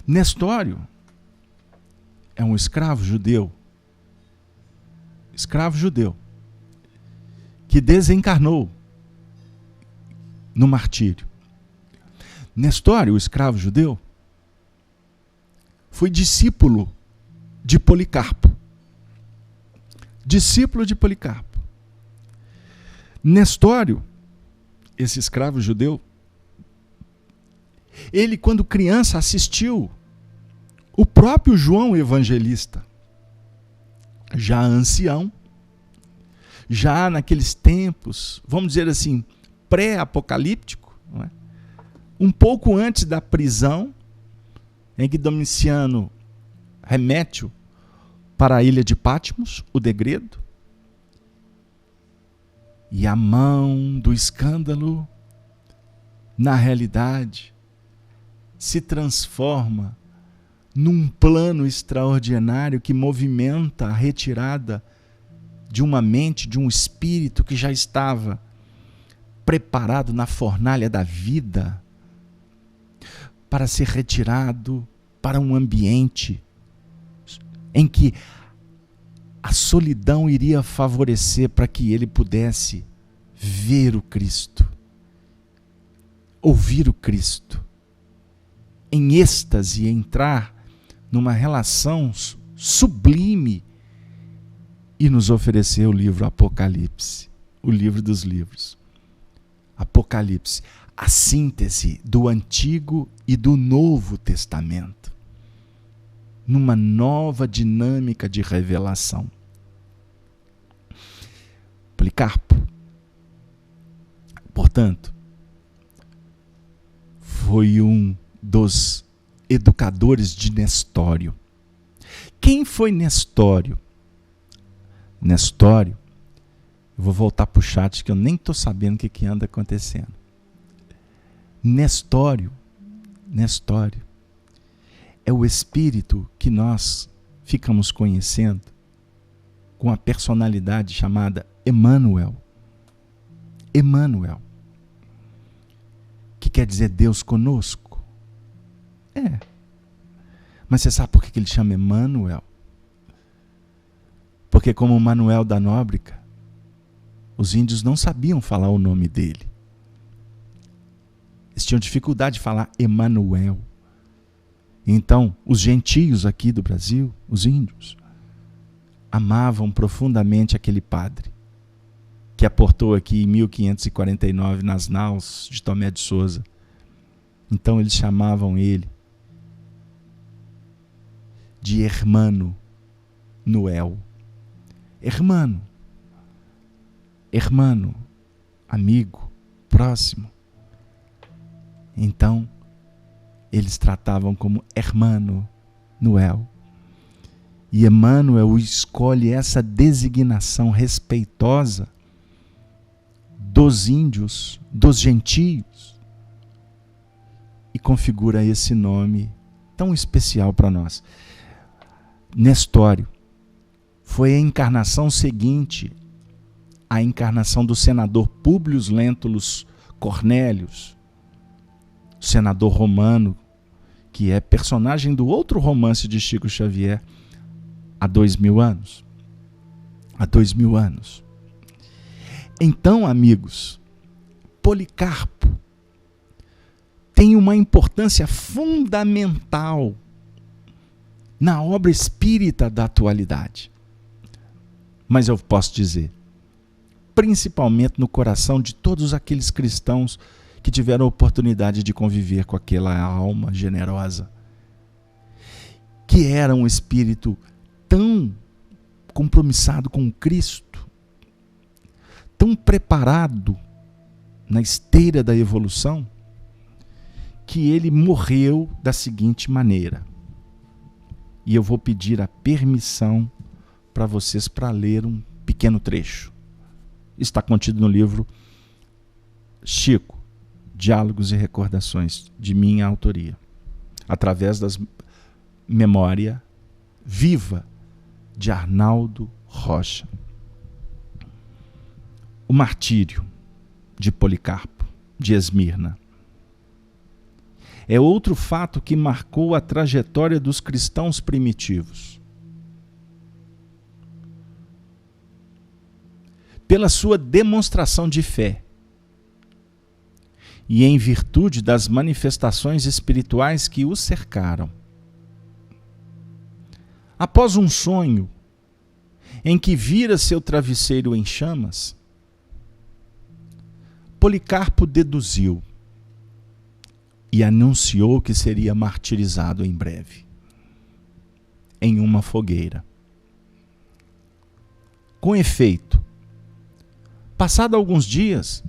Nestório é um escravo judeu, que desencarnou no martírio. Nestório, o escravo judeu, foi discípulo de Policarpo. Nestório, esse escravo judeu, ele, quando criança, assistiu o próprio João Evangelista, já ancião, já naqueles tempos, vamos dizer assim, pré-apocalíptico, não é? Um pouco antes da prisão, em que Domiciano Remétio para a ilha de Patmos, o degredo, e a mão do escândalo, na realidade, se transforma num plano extraordinário que movimenta a retirada de uma mente, de um espírito que já estava preparado na fornalha da vida para ser retirado para um ambiente em que a solidão iria favorecer para que ele pudesse ver o Cristo, ouvir o Cristo, em êxtase, entrar numa relação sublime e nos oferecer o livro Apocalipse, o livro dos livros. Apocalipse, a síntese do Antigo e do Novo Testamento, numa nova dinâmica de revelação. Policarpo, portanto, foi um dos educadores de Nestório. Quem foi Nestório? Nestório, eu vou voltar para o chat que eu nem estou sabendo o que anda acontecendo. Nestório é o espírito que nós ficamos conhecendo com a personalidade chamada Emmanuel. Emmanuel, que quer dizer Deus conosco. Mas você sabe por que ele chama Emmanuel? Porque como Manuel da Nóbrega, os índios não sabiam falar o nome dele. Eles tinham dificuldade de falar Emanuel. Então, os gentios aqui do Brasil, os índios, amavam profundamente aquele padre que aportou aqui em 1549 nas naus de Tomé de Souza. Então eles chamavam ele de Hermano Noel. Hermano, amigo, próximo. Então, eles tratavam como Hermano Noel. E Emmanuel escolhe essa designação respeitosa dos índios, dos gentios, e configura esse nome tão especial para nós. Nestório foi a encarnação seguinte à encarnação do senador Públio Lentulus Cornélios, senador romano, que é personagem do outro romance de Chico Xavier, há 2000 anos. Há 2000 anos. Então, amigos, Policarpo tem uma importância fundamental na obra espírita da atualidade. Mas eu posso dizer, principalmente no coração de todos aqueles cristãos que tiveram a oportunidade de conviver com aquela alma generosa, que era um espírito tão compromissado com Cristo, tão preparado na esteira da evolução, que ele morreu da seguinte maneira. E eu vou pedir a permissão para vocês para ler um pequeno trecho. Está contido no livro Chico, Diálogos e Recordações, de minha autoria, através das memória viva de Arnaldo Rocha. O martírio de Policarpo, de Esmirna, é outro fato que marcou a trajetória dos cristãos primitivos. Pela sua demonstração de fé e em virtude das manifestações espirituais que o cercaram. Após um sonho em que vira seu travesseiro em chamas, Policarpo deduziu e anunciou que seria martirizado em breve, em uma fogueira. Com efeito, passado alguns dias,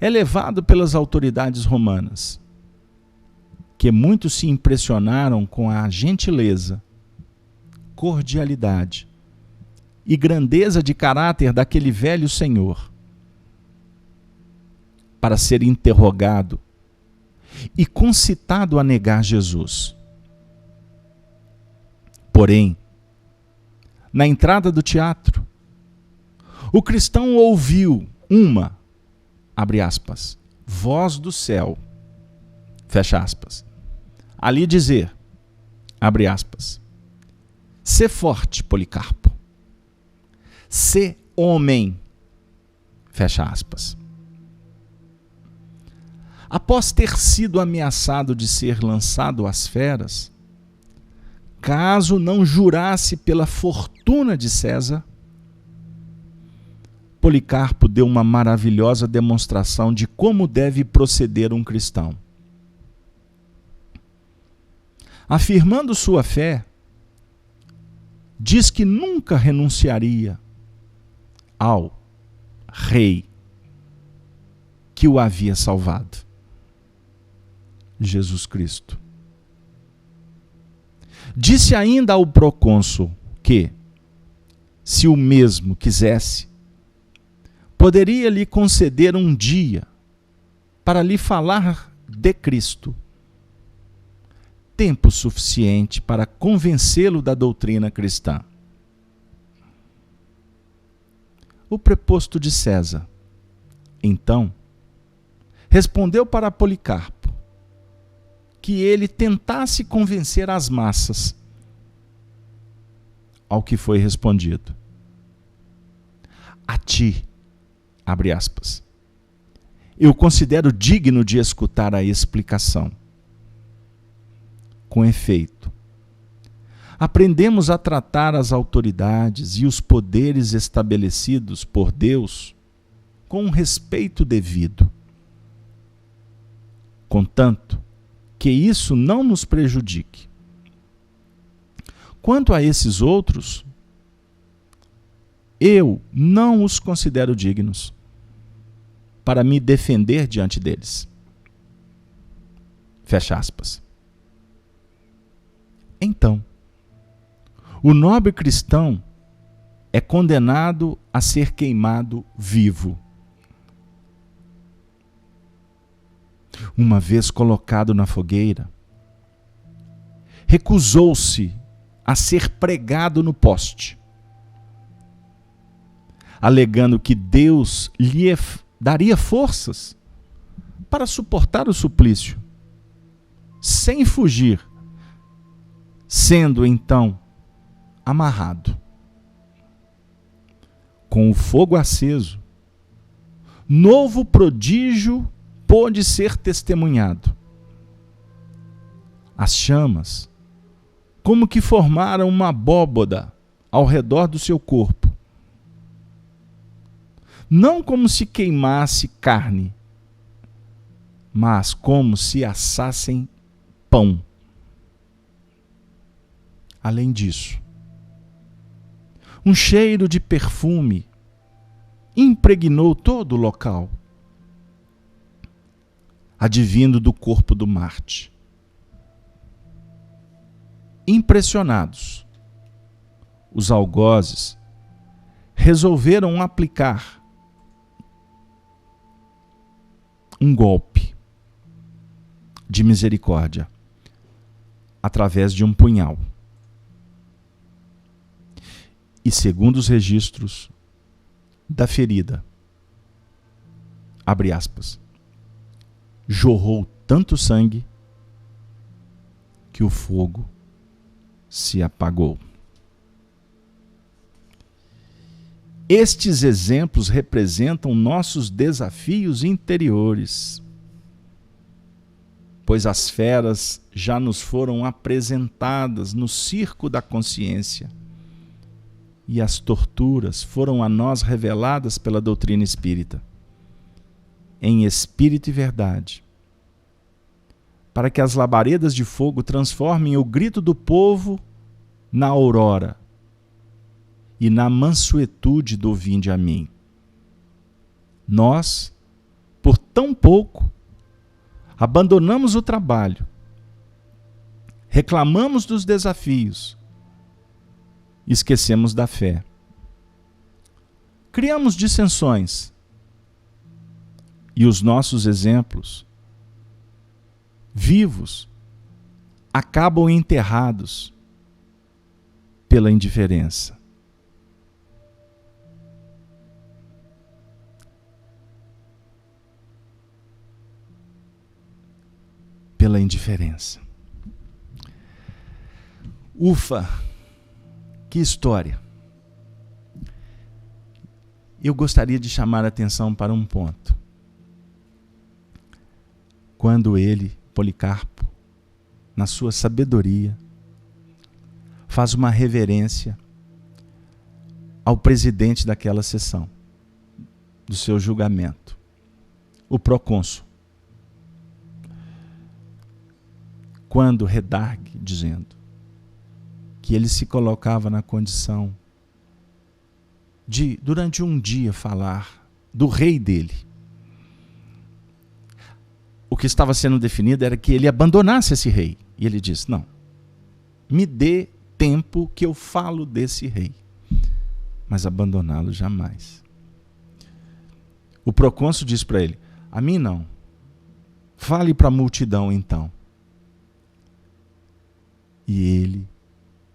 é levado pelas autoridades romanas, que muito se impressionaram com a gentileza, cordialidade e grandeza de caráter daquele velho senhor para ser interrogado e concitado a negar Jesus. Porém, na entrada do teatro, o cristão ouviu uma, abre aspas, voz do céu, fecha aspas, ali dizer, abre aspas, sê forte, Policarpo, sê homem, fecha aspas. Após ter sido ameaçado de ser lançado às feras, caso não jurasse pela fortuna de César, Policarpo deu uma maravilhosa demonstração de como deve proceder um cristão. Afirmando sua fé, diz que nunca renunciaria ao rei que o havia salvado, Jesus Cristo. Disse ainda ao procônsul que, se o mesmo quisesse, poderia lhe conceder um dia para lhe falar de Cristo, tempo suficiente para convencê-lo da doutrina cristã. O preposto de César, então, respondeu para Policarpo que ele tentasse convencer as massas, ao que foi respondido: a ti, abre aspas, eu considero digno de escutar a explicação. Com efeito, aprendemos a tratar as autoridades e os poderes estabelecidos por Deus com um respeito devido, contanto que isso não nos prejudique. Quanto a esses outros, eu não os considero dignos para me defender diante deles. Fecha aspas. Então, o nobre cristão é condenado a ser queimado vivo. Uma vez colocado na fogueira, recusou-se a ser pregado no poste, alegando que Deus lhe daria forças para suportar o suplício, sem fugir, sendo então amarrado. Com o fogo aceso, novo prodígio pôde ser testemunhado. As chamas, como que formaram uma abóboda ao redor do seu corpo. Não como se queimasse carne, mas como se assassem pão. Além disso, um cheiro de perfume impregnou todo o local, advindo do corpo do Marte. Impressionados, os algozes resolveram aplicar um golpe de misericórdia através de um punhal. E segundo os registros da ferida, abre aspas, jorrou tanto sangue que o fogo se apagou. Estes exemplos representam nossos desafios interiores, pois as feras já nos foram apresentadas no circo da consciência e as torturas foram a nós reveladas pela doutrina espírita, em espírito e verdade, para que as labaredas de fogo transformem o grito do povo na aurora e na mansuetude do vinde a mim. Nós, por tão pouco, abandonamos o trabalho, reclamamos dos desafios esquecemos da fé. Criamos dissensões. E os nossos exemplos vivos acabam enterrados pela indiferença. Pela indiferença. Ufa, que história! Eu gostaria de chamar a atenção para um ponto. Quando ele, Policarpo, na sua sabedoria, faz uma reverência ao presidente daquela sessão, do seu julgamento, o procônsul. Quando redargue, dizendo que ele se colocava na condição de, durante um dia, falar do rei dele. O que estava sendo definido era que ele abandonasse esse rei. E ele disse, não, me dê tempo que eu falo desse rei, mas abandoná-lo jamais. O procônsul disse para ele, a mim não, fale para a multidão então. E ele,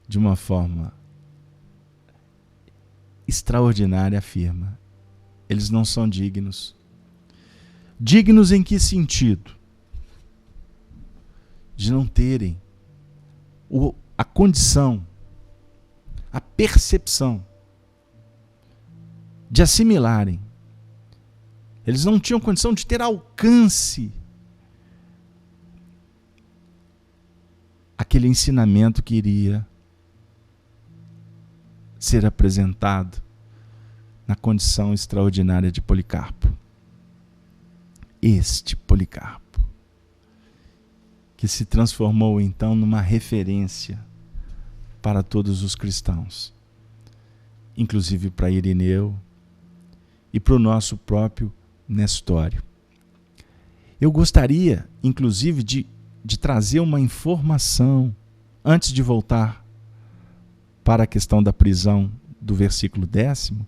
de uma forma extraordinária, afirma, eles não são dignos. Dignos em que sentido? De não terem a condição, a percepção de assimilarem. Eles não tinham condição de ter alcance aquele ensinamento que iria ser apresentado na condição extraordinária de Policarpo. Este Policarpo, que se transformou então numa referência para todos os cristãos, inclusive para Irineu e para o nosso próprio Nestório. Eu gostaria, inclusive, de trazer uma informação, antes de voltar para a questão da prisão do versículo 10º,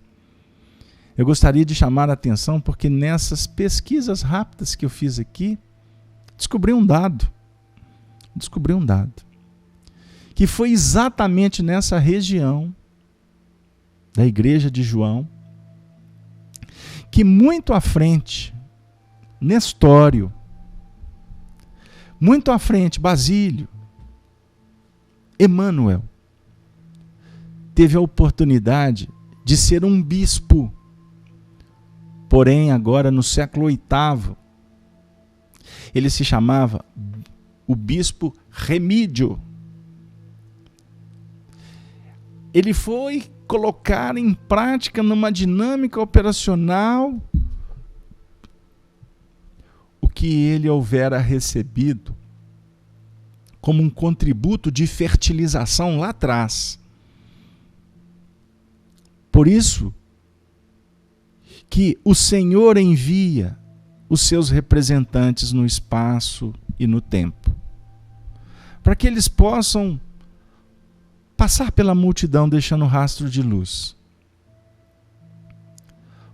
eu gostaria de chamar a atenção porque nessas pesquisas rápidas que eu fiz aqui, descobri um dado, que foi exatamente nessa região da igreja de João, que muito à frente, Nestório, muito à frente, Basílio, Emmanuel, teve a oportunidade de ser um bispo. Porém, agora no século VIII, ele se chamava o bispo Remídio. Ele foi colocar em prática numa dinâmica operacional o que ele houvera recebido como um contributo de fertilização lá atrás. Por isso que o Senhor envia os seus representantes no espaço e no tempo, para que eles possam passar pela multidão deixando rastro de luz.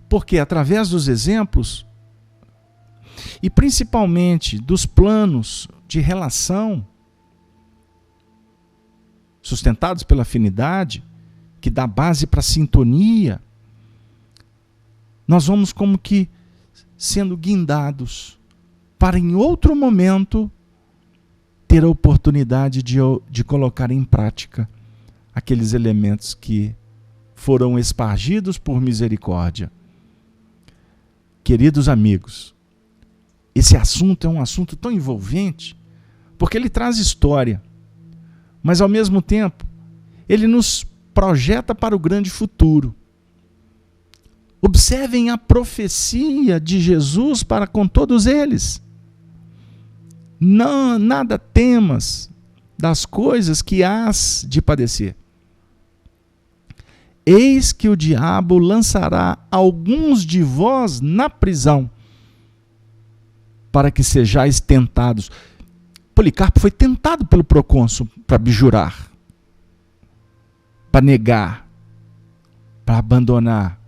Porque através dos exemplos, e principalmente dos planos de relação, sustentados pela afinidade, que dá base para a sintonia, nós vamos como que sendo guindados para em outro momento ter a oportunidade de colocar em prática aqueles elementos que foram espargidos por misericórdia. Queridos amigos, esse assunto é um assunto tão envolvente, porque ele traz história, mas ao mesmo tempo ele nos projeta para o grande futuro. Observem a profecia de Jesus para com todos eles. Não, nada temas das coisas que hás de padecer. Eis que o diabo lançará alguns de vós na prisão, para que sejais tentados. Policarpo foi tentado pelo procônsul para abjurar. para negar, para abandonar.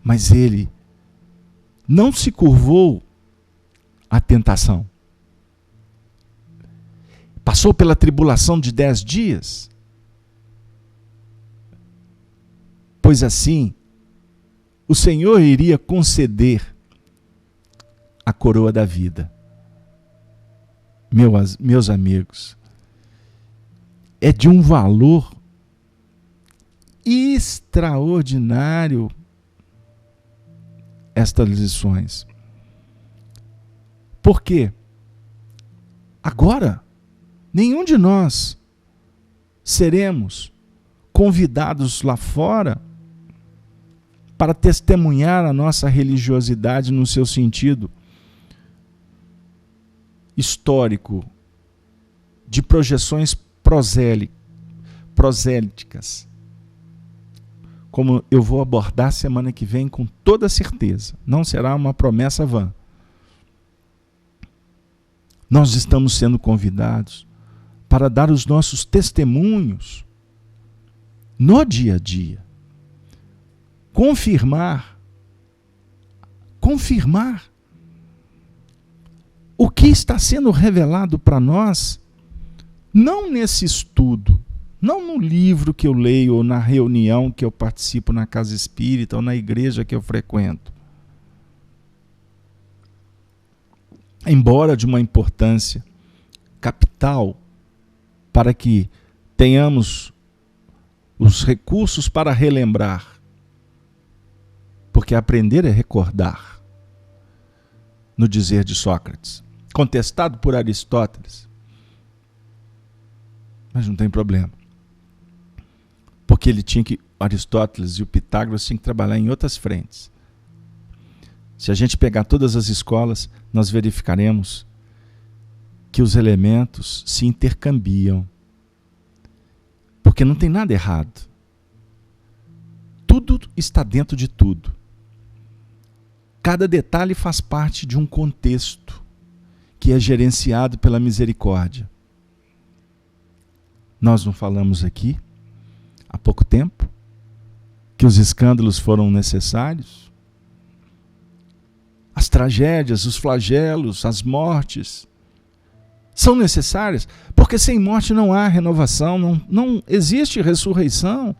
Mas ele não se curvou à tentação. Passou pela tribulação de 10 dias. Pois assim, o Senhor iria conceder a coroa da vida. Meus amigos, é de um valor extraordinário estas lições. Por quê? Agora, nenhum de nós seremos convidados lá fora para testemunhar a nossa religiosidade no seu sentido histórico, de projeções proséliticas, como eu vou abordar semana que vem com toda certeza. Não será uma promessa vã. Nós estamos sendo convidados para dar os nossos testemunhos no dia a dia. Confirmar o que está sendo revelado para nós, não nesse estudo, não no livro que eu leio, ou na reunião que eu participo na casa espírita, ou na igreja que eu frequento. Embora de uma importância capital, para que tenhamos os recursos para relembrar, porque aprender é recordar, no dizer de Sócrates, contestado por Aristóteles. Mas não tem problema. Porque Aristóteles e o Pitágoras tinham que trabalhar em outras frentes. Se a gente pegar todas as escolas, nós verificaremos que os elementos se intercambiam. Porque não tem nada errado. Tudo está dentro de tudo. Cada detalhe faz parte de um contexto que é gerenciado pela misericórdia. Nós não falamos aqui, há pouco tempo, que os escândalos foram necessários? As tragédias, os flagelos, as mortes são necessárias, porque sem morte não há renovação, não existe ressurreição.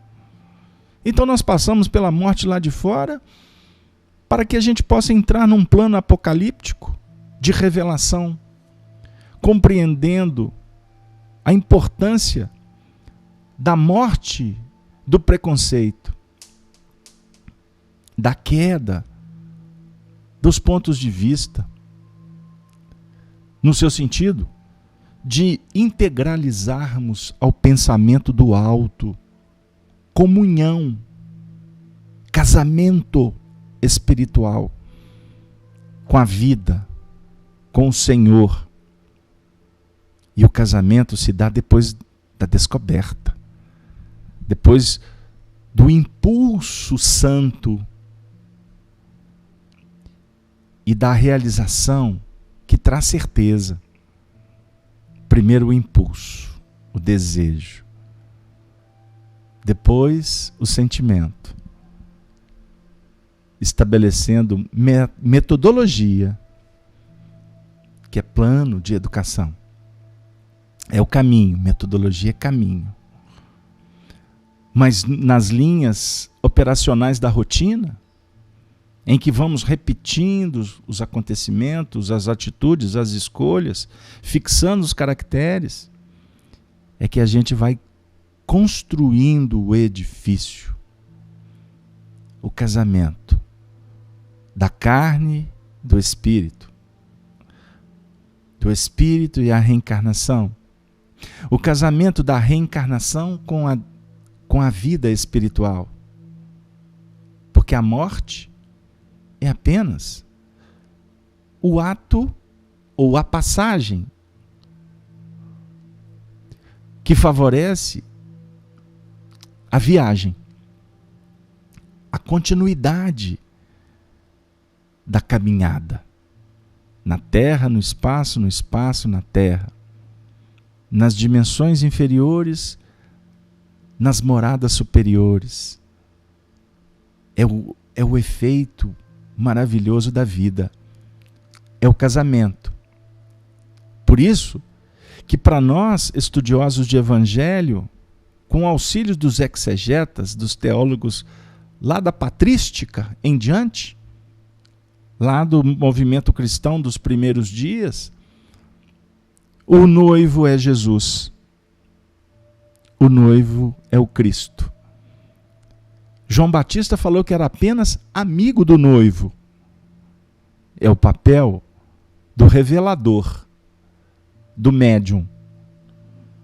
Então nós passamos pela morte lá de fora, para que a gente possa entrar num plano apocalíptico de revelação, compreendendo a importância da morte do preconceito, da queda dos pontos de vista, no seu sentido de integralizarmos ao pensamento do alto, comunhão, casamento espiritual com a vida, com o Senhor. E o casamento se dá depois da descoberta, depois do impulso santo e da realização que traz certeza. Primeiro o impulso, o desejo, depois o sentimento, estabelecendo metodologia, que é plano de educação. É o caminho, metodologia é caminho. Mas nas linhas operacionais da rotina, em que vamos repetindo os acontecimentos, as atitudes, as escolhas, fixando os caracteres, é que a gente vai construindo o edifício, o casamento da carne, do espírito e a reencarnação. O casamento da reencarnação com a vida espiritual. Porque a morte é apenas o ato ou a passagem que favorece a viagem, a continuidade da caminhada na terra, no espaço, na terra, nas dimensões inferiores, nas moradas superiores. É o efeito maravilhoso da vida. É o casamento. Por isso que para nós, estudiosos de evangelho, com auxílio dos exegetas, dos teólogos lá da patrística em diante, lá do movimento cristão dos primeiros dias, o noivo é Jesus. O noivo é o Cristo. João Batista falou que era apenas amigo do noivo. É o papel do revelador, do médium.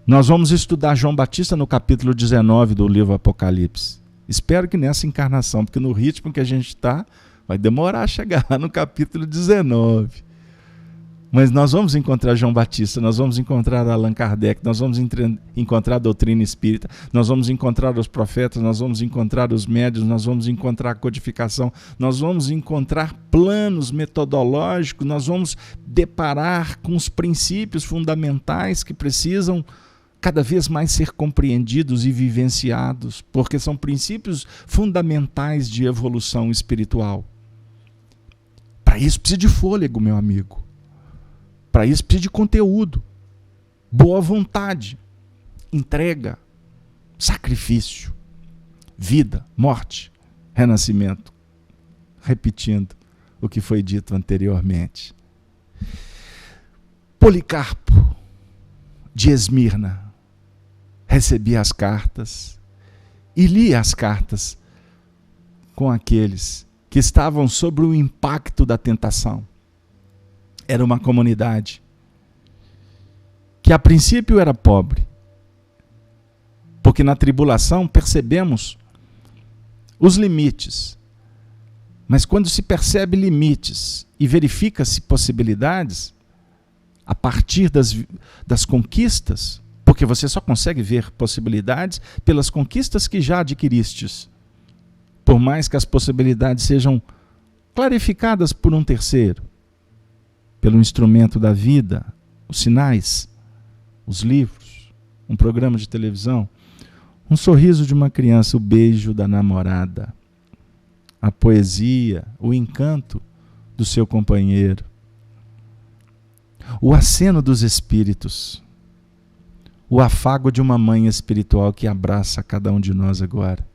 Nós vamos estudar João Batista no capítulo 19 do livro Apocalipse. Espero que nessa encarnação, porque no ritmo que a gente está, vai demorar a chegar lá no capítulo 19. Mas nós vamos encontrar João Batista, nós vamos encontrar Allan Kardec, nós vamos encontrar a doutrina espírita, nós vamos encontrar os profetas, nós vamos encontrar os médiuns, nós vamos encontrar a codificação, nós vamos encontrar planos metodológicos, nós vamos deparar com os princípios fundamentais que precisam cada vez mais ser compreendidos e vivenciados, porque são princípios fundamentais de evolução espiritual. Para isso precisa de fôlego, meu amigo. Para isso precisa de conteúdo, boa vontade, entrega, sacrifício, vida, morte, renascimento. Repetindo o que foi dito anteriormente. Policarpo de Esmirna recebia as cartas e lia as cartas com aqueles que estavam sob o impacto da tentação. Era uma comunidade que a princípio era pobre, porque na tribulação percebemos os limites, mas quando se percebe limites e verifica-se possibilidades, a partir das conquistas, porque você só consegue ver possibilidades pelas conquistas que já adquiristes, por mais que as possibilidades sejam clarificadas por um terceiro, pelo instrumento da vida, os sinais, os livros, um programa de televisão, um sorriso de uma criança, o beijo da namorada, a poesia, o encanto do seu companheiro, o aceno dos espíritos, o afago de uma mãe espiritual que abraça cada um de nós agora.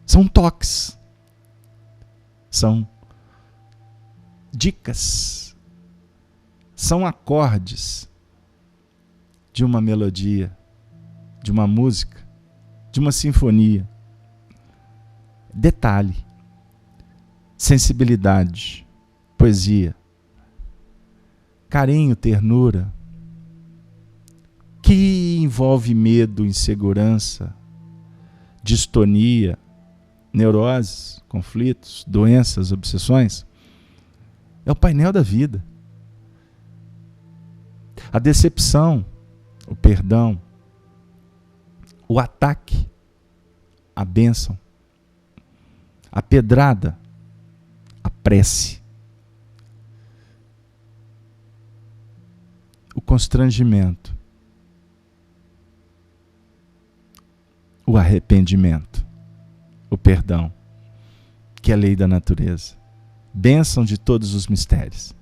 São toques, são dicas, são acordes de uma melodia, de uma música, de uma sinfonia. Detalhe, sensibilidade, poesia, carinho, ternura, que envolve medo, insegurança, distonia, neuroses, conflitos, doenças, obsessões. É o painel da vida. A decepção, o perdão, o ataque, a bênção, a pedrada, a prece, o constrangimento, o arrependimento, o perdão, que é a lei da natureza. Bênção de todos os mistérios.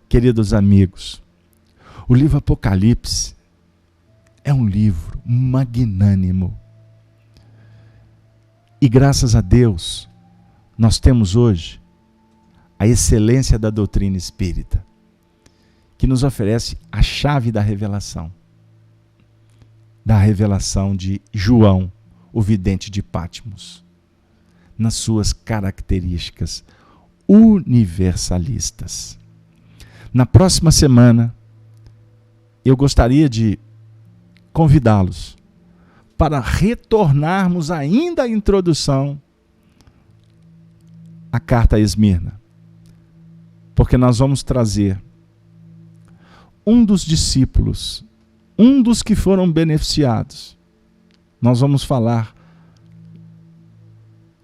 Queridos amigos, o livro Apocalipse é um livro magnânimo. E graças a Deus, nós temos hoje a excelência da doutrina espírita, que nos oferece a chave da revelação de João, o vidente de Patmos, nas suas características universalistas. Na próxima semana, eu gostaria de convidá-los para retornarmos ainda à introdução à carta a Esmirna, porque nós vamos trazer um dos discípulos, um dos que foram beneficiados. Nós vamos falar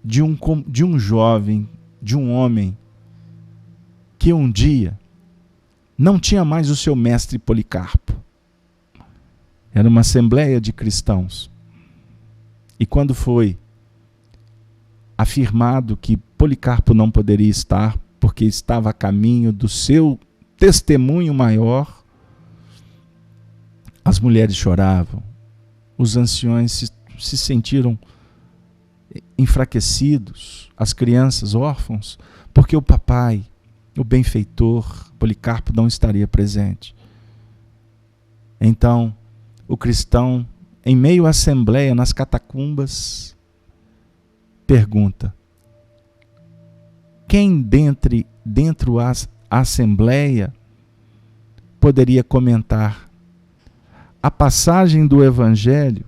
de um jovem, de um homem que um dia não tinha mais o seu mestre Policarpo. Era uma assembleia de cristãos. E quando foi afirmado que Policarpo não poderia estar, porque estava a caminho do seu testemunho maior, as mulheres choravam, os anciões se sentiram enfraquecidos, as crianças órfãos, porque o papai, o benfeitor Policarpo, não estaria presente. Então, o cristão, em meio à assembleia, nas catacumbas, pergunta: quem dentro da assembleia poderia comentar a passagem do Evangelho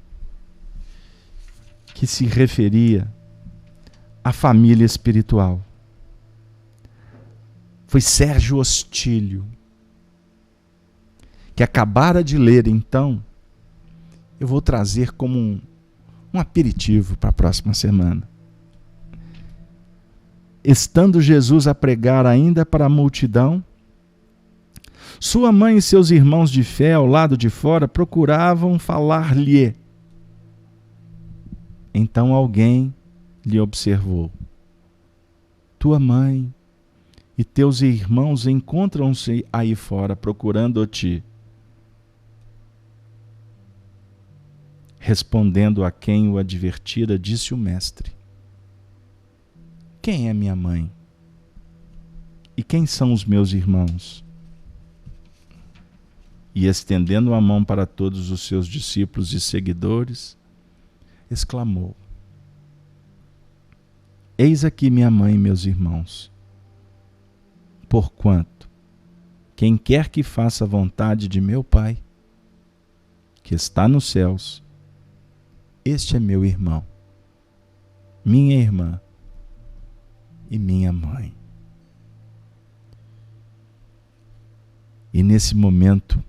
que se referia à família espiritual? Foi Sérgio Ostílio, que acabara de ler. Então, eu vou trazer como um aperitivo para a próxima semana. Estando Jesus a pregar ainda para a multidão, sua mãe e seus irmãos de fé ao lado de fora procuravam falar-lhe. Então alguém lhe observou: tua mãe e teus irmãos encontram-se aí fora procurando-te. Respondendo a quem o advertira, disse o mestre: quem é minha mãe? E quem são os meus irmãos? E estendendo a mão para todos os seus discípulos e seguidores, exclamou: eis aqui minha mãe e meus irmãos. Porquanto, quem quer que faça a vontade de meu Pai, que está nos céus, este é meu irmão, minha irmã e minha mãe. E nesse momento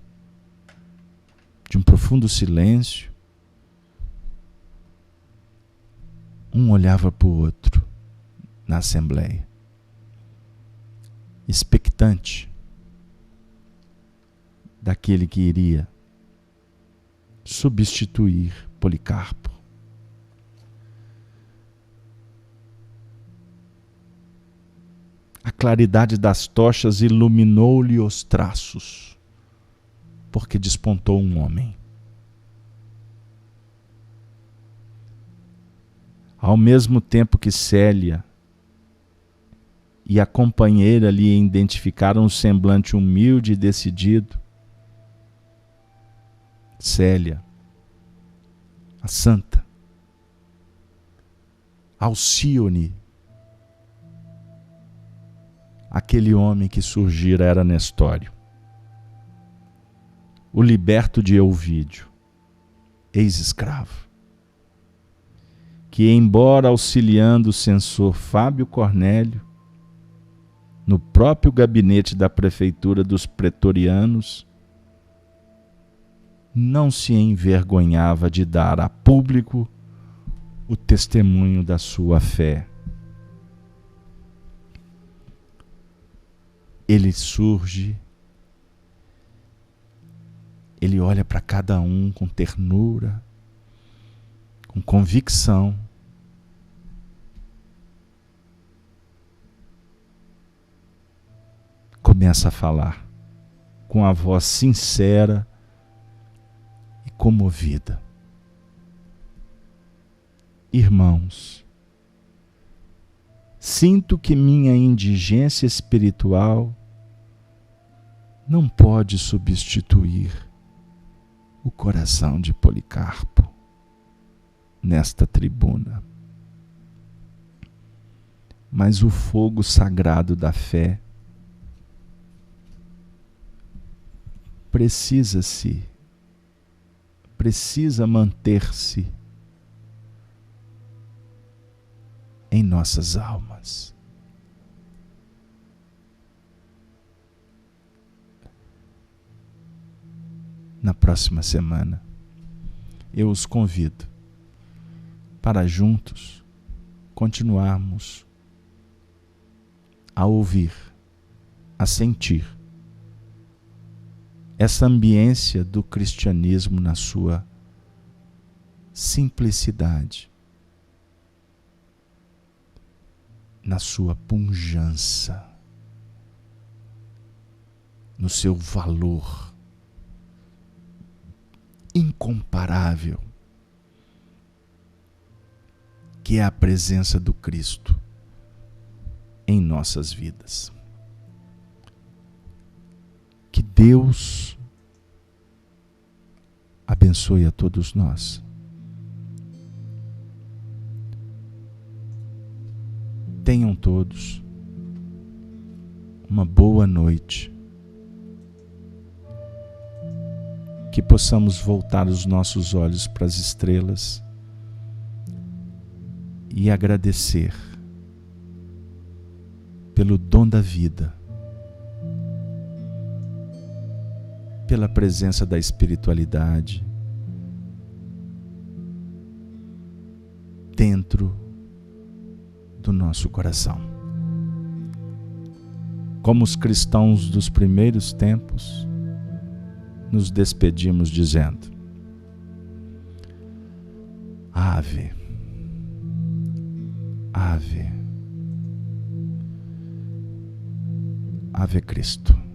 de um profundo silêncio, um olhava para o outro na assembleia, expectante daquele que iria substituir Policarpo. A claridade das tochas iluminou-lhe os traços, porque despontou um homem. Ao mesmo tempo que Célia e a companheira lhe identificaram um semblante humilde e decidido, Célia, a santa, Alcíone, aquele homem que surgira era Nestório, o liberto de Euvídio, ex-escravo, que, embora auxiliando o censor Fábio Cornélio, no próprio gabinete da prefeitura dos pretorianos, não se envergonhava de dar a público o testemunho da sua fé. Ele surge, ele olha para cada um com ternura, com convicção. Começa a falar com a voz sincera e comovida: irmãos, sinto que minha indigência espiritual não pode substituir o coração de Policarpo nesta tribuna. Mas o fogo sagrado da fé precisa manter-se em nossas almas. Na próxima semana, eu os convido para juntos continuarmos a ouvir, a sentir essa ambiência do cristianismo na sua simplicidade, na sua pujança, no seu valor incomparável, que é a presença do Cristo em nossas vidas. Que Deus abençoe a todos nós. Tenham todos uma boa noite. Que possamos voltar os nossos olhos para as estrelas e agradecer pelo dom da vida, pela presença da espiritualidade dentro do nosso coração. Como os cristãos dos primeiros tempos, nos despedimos dizendo: Ave, Ave, Ave Cristo.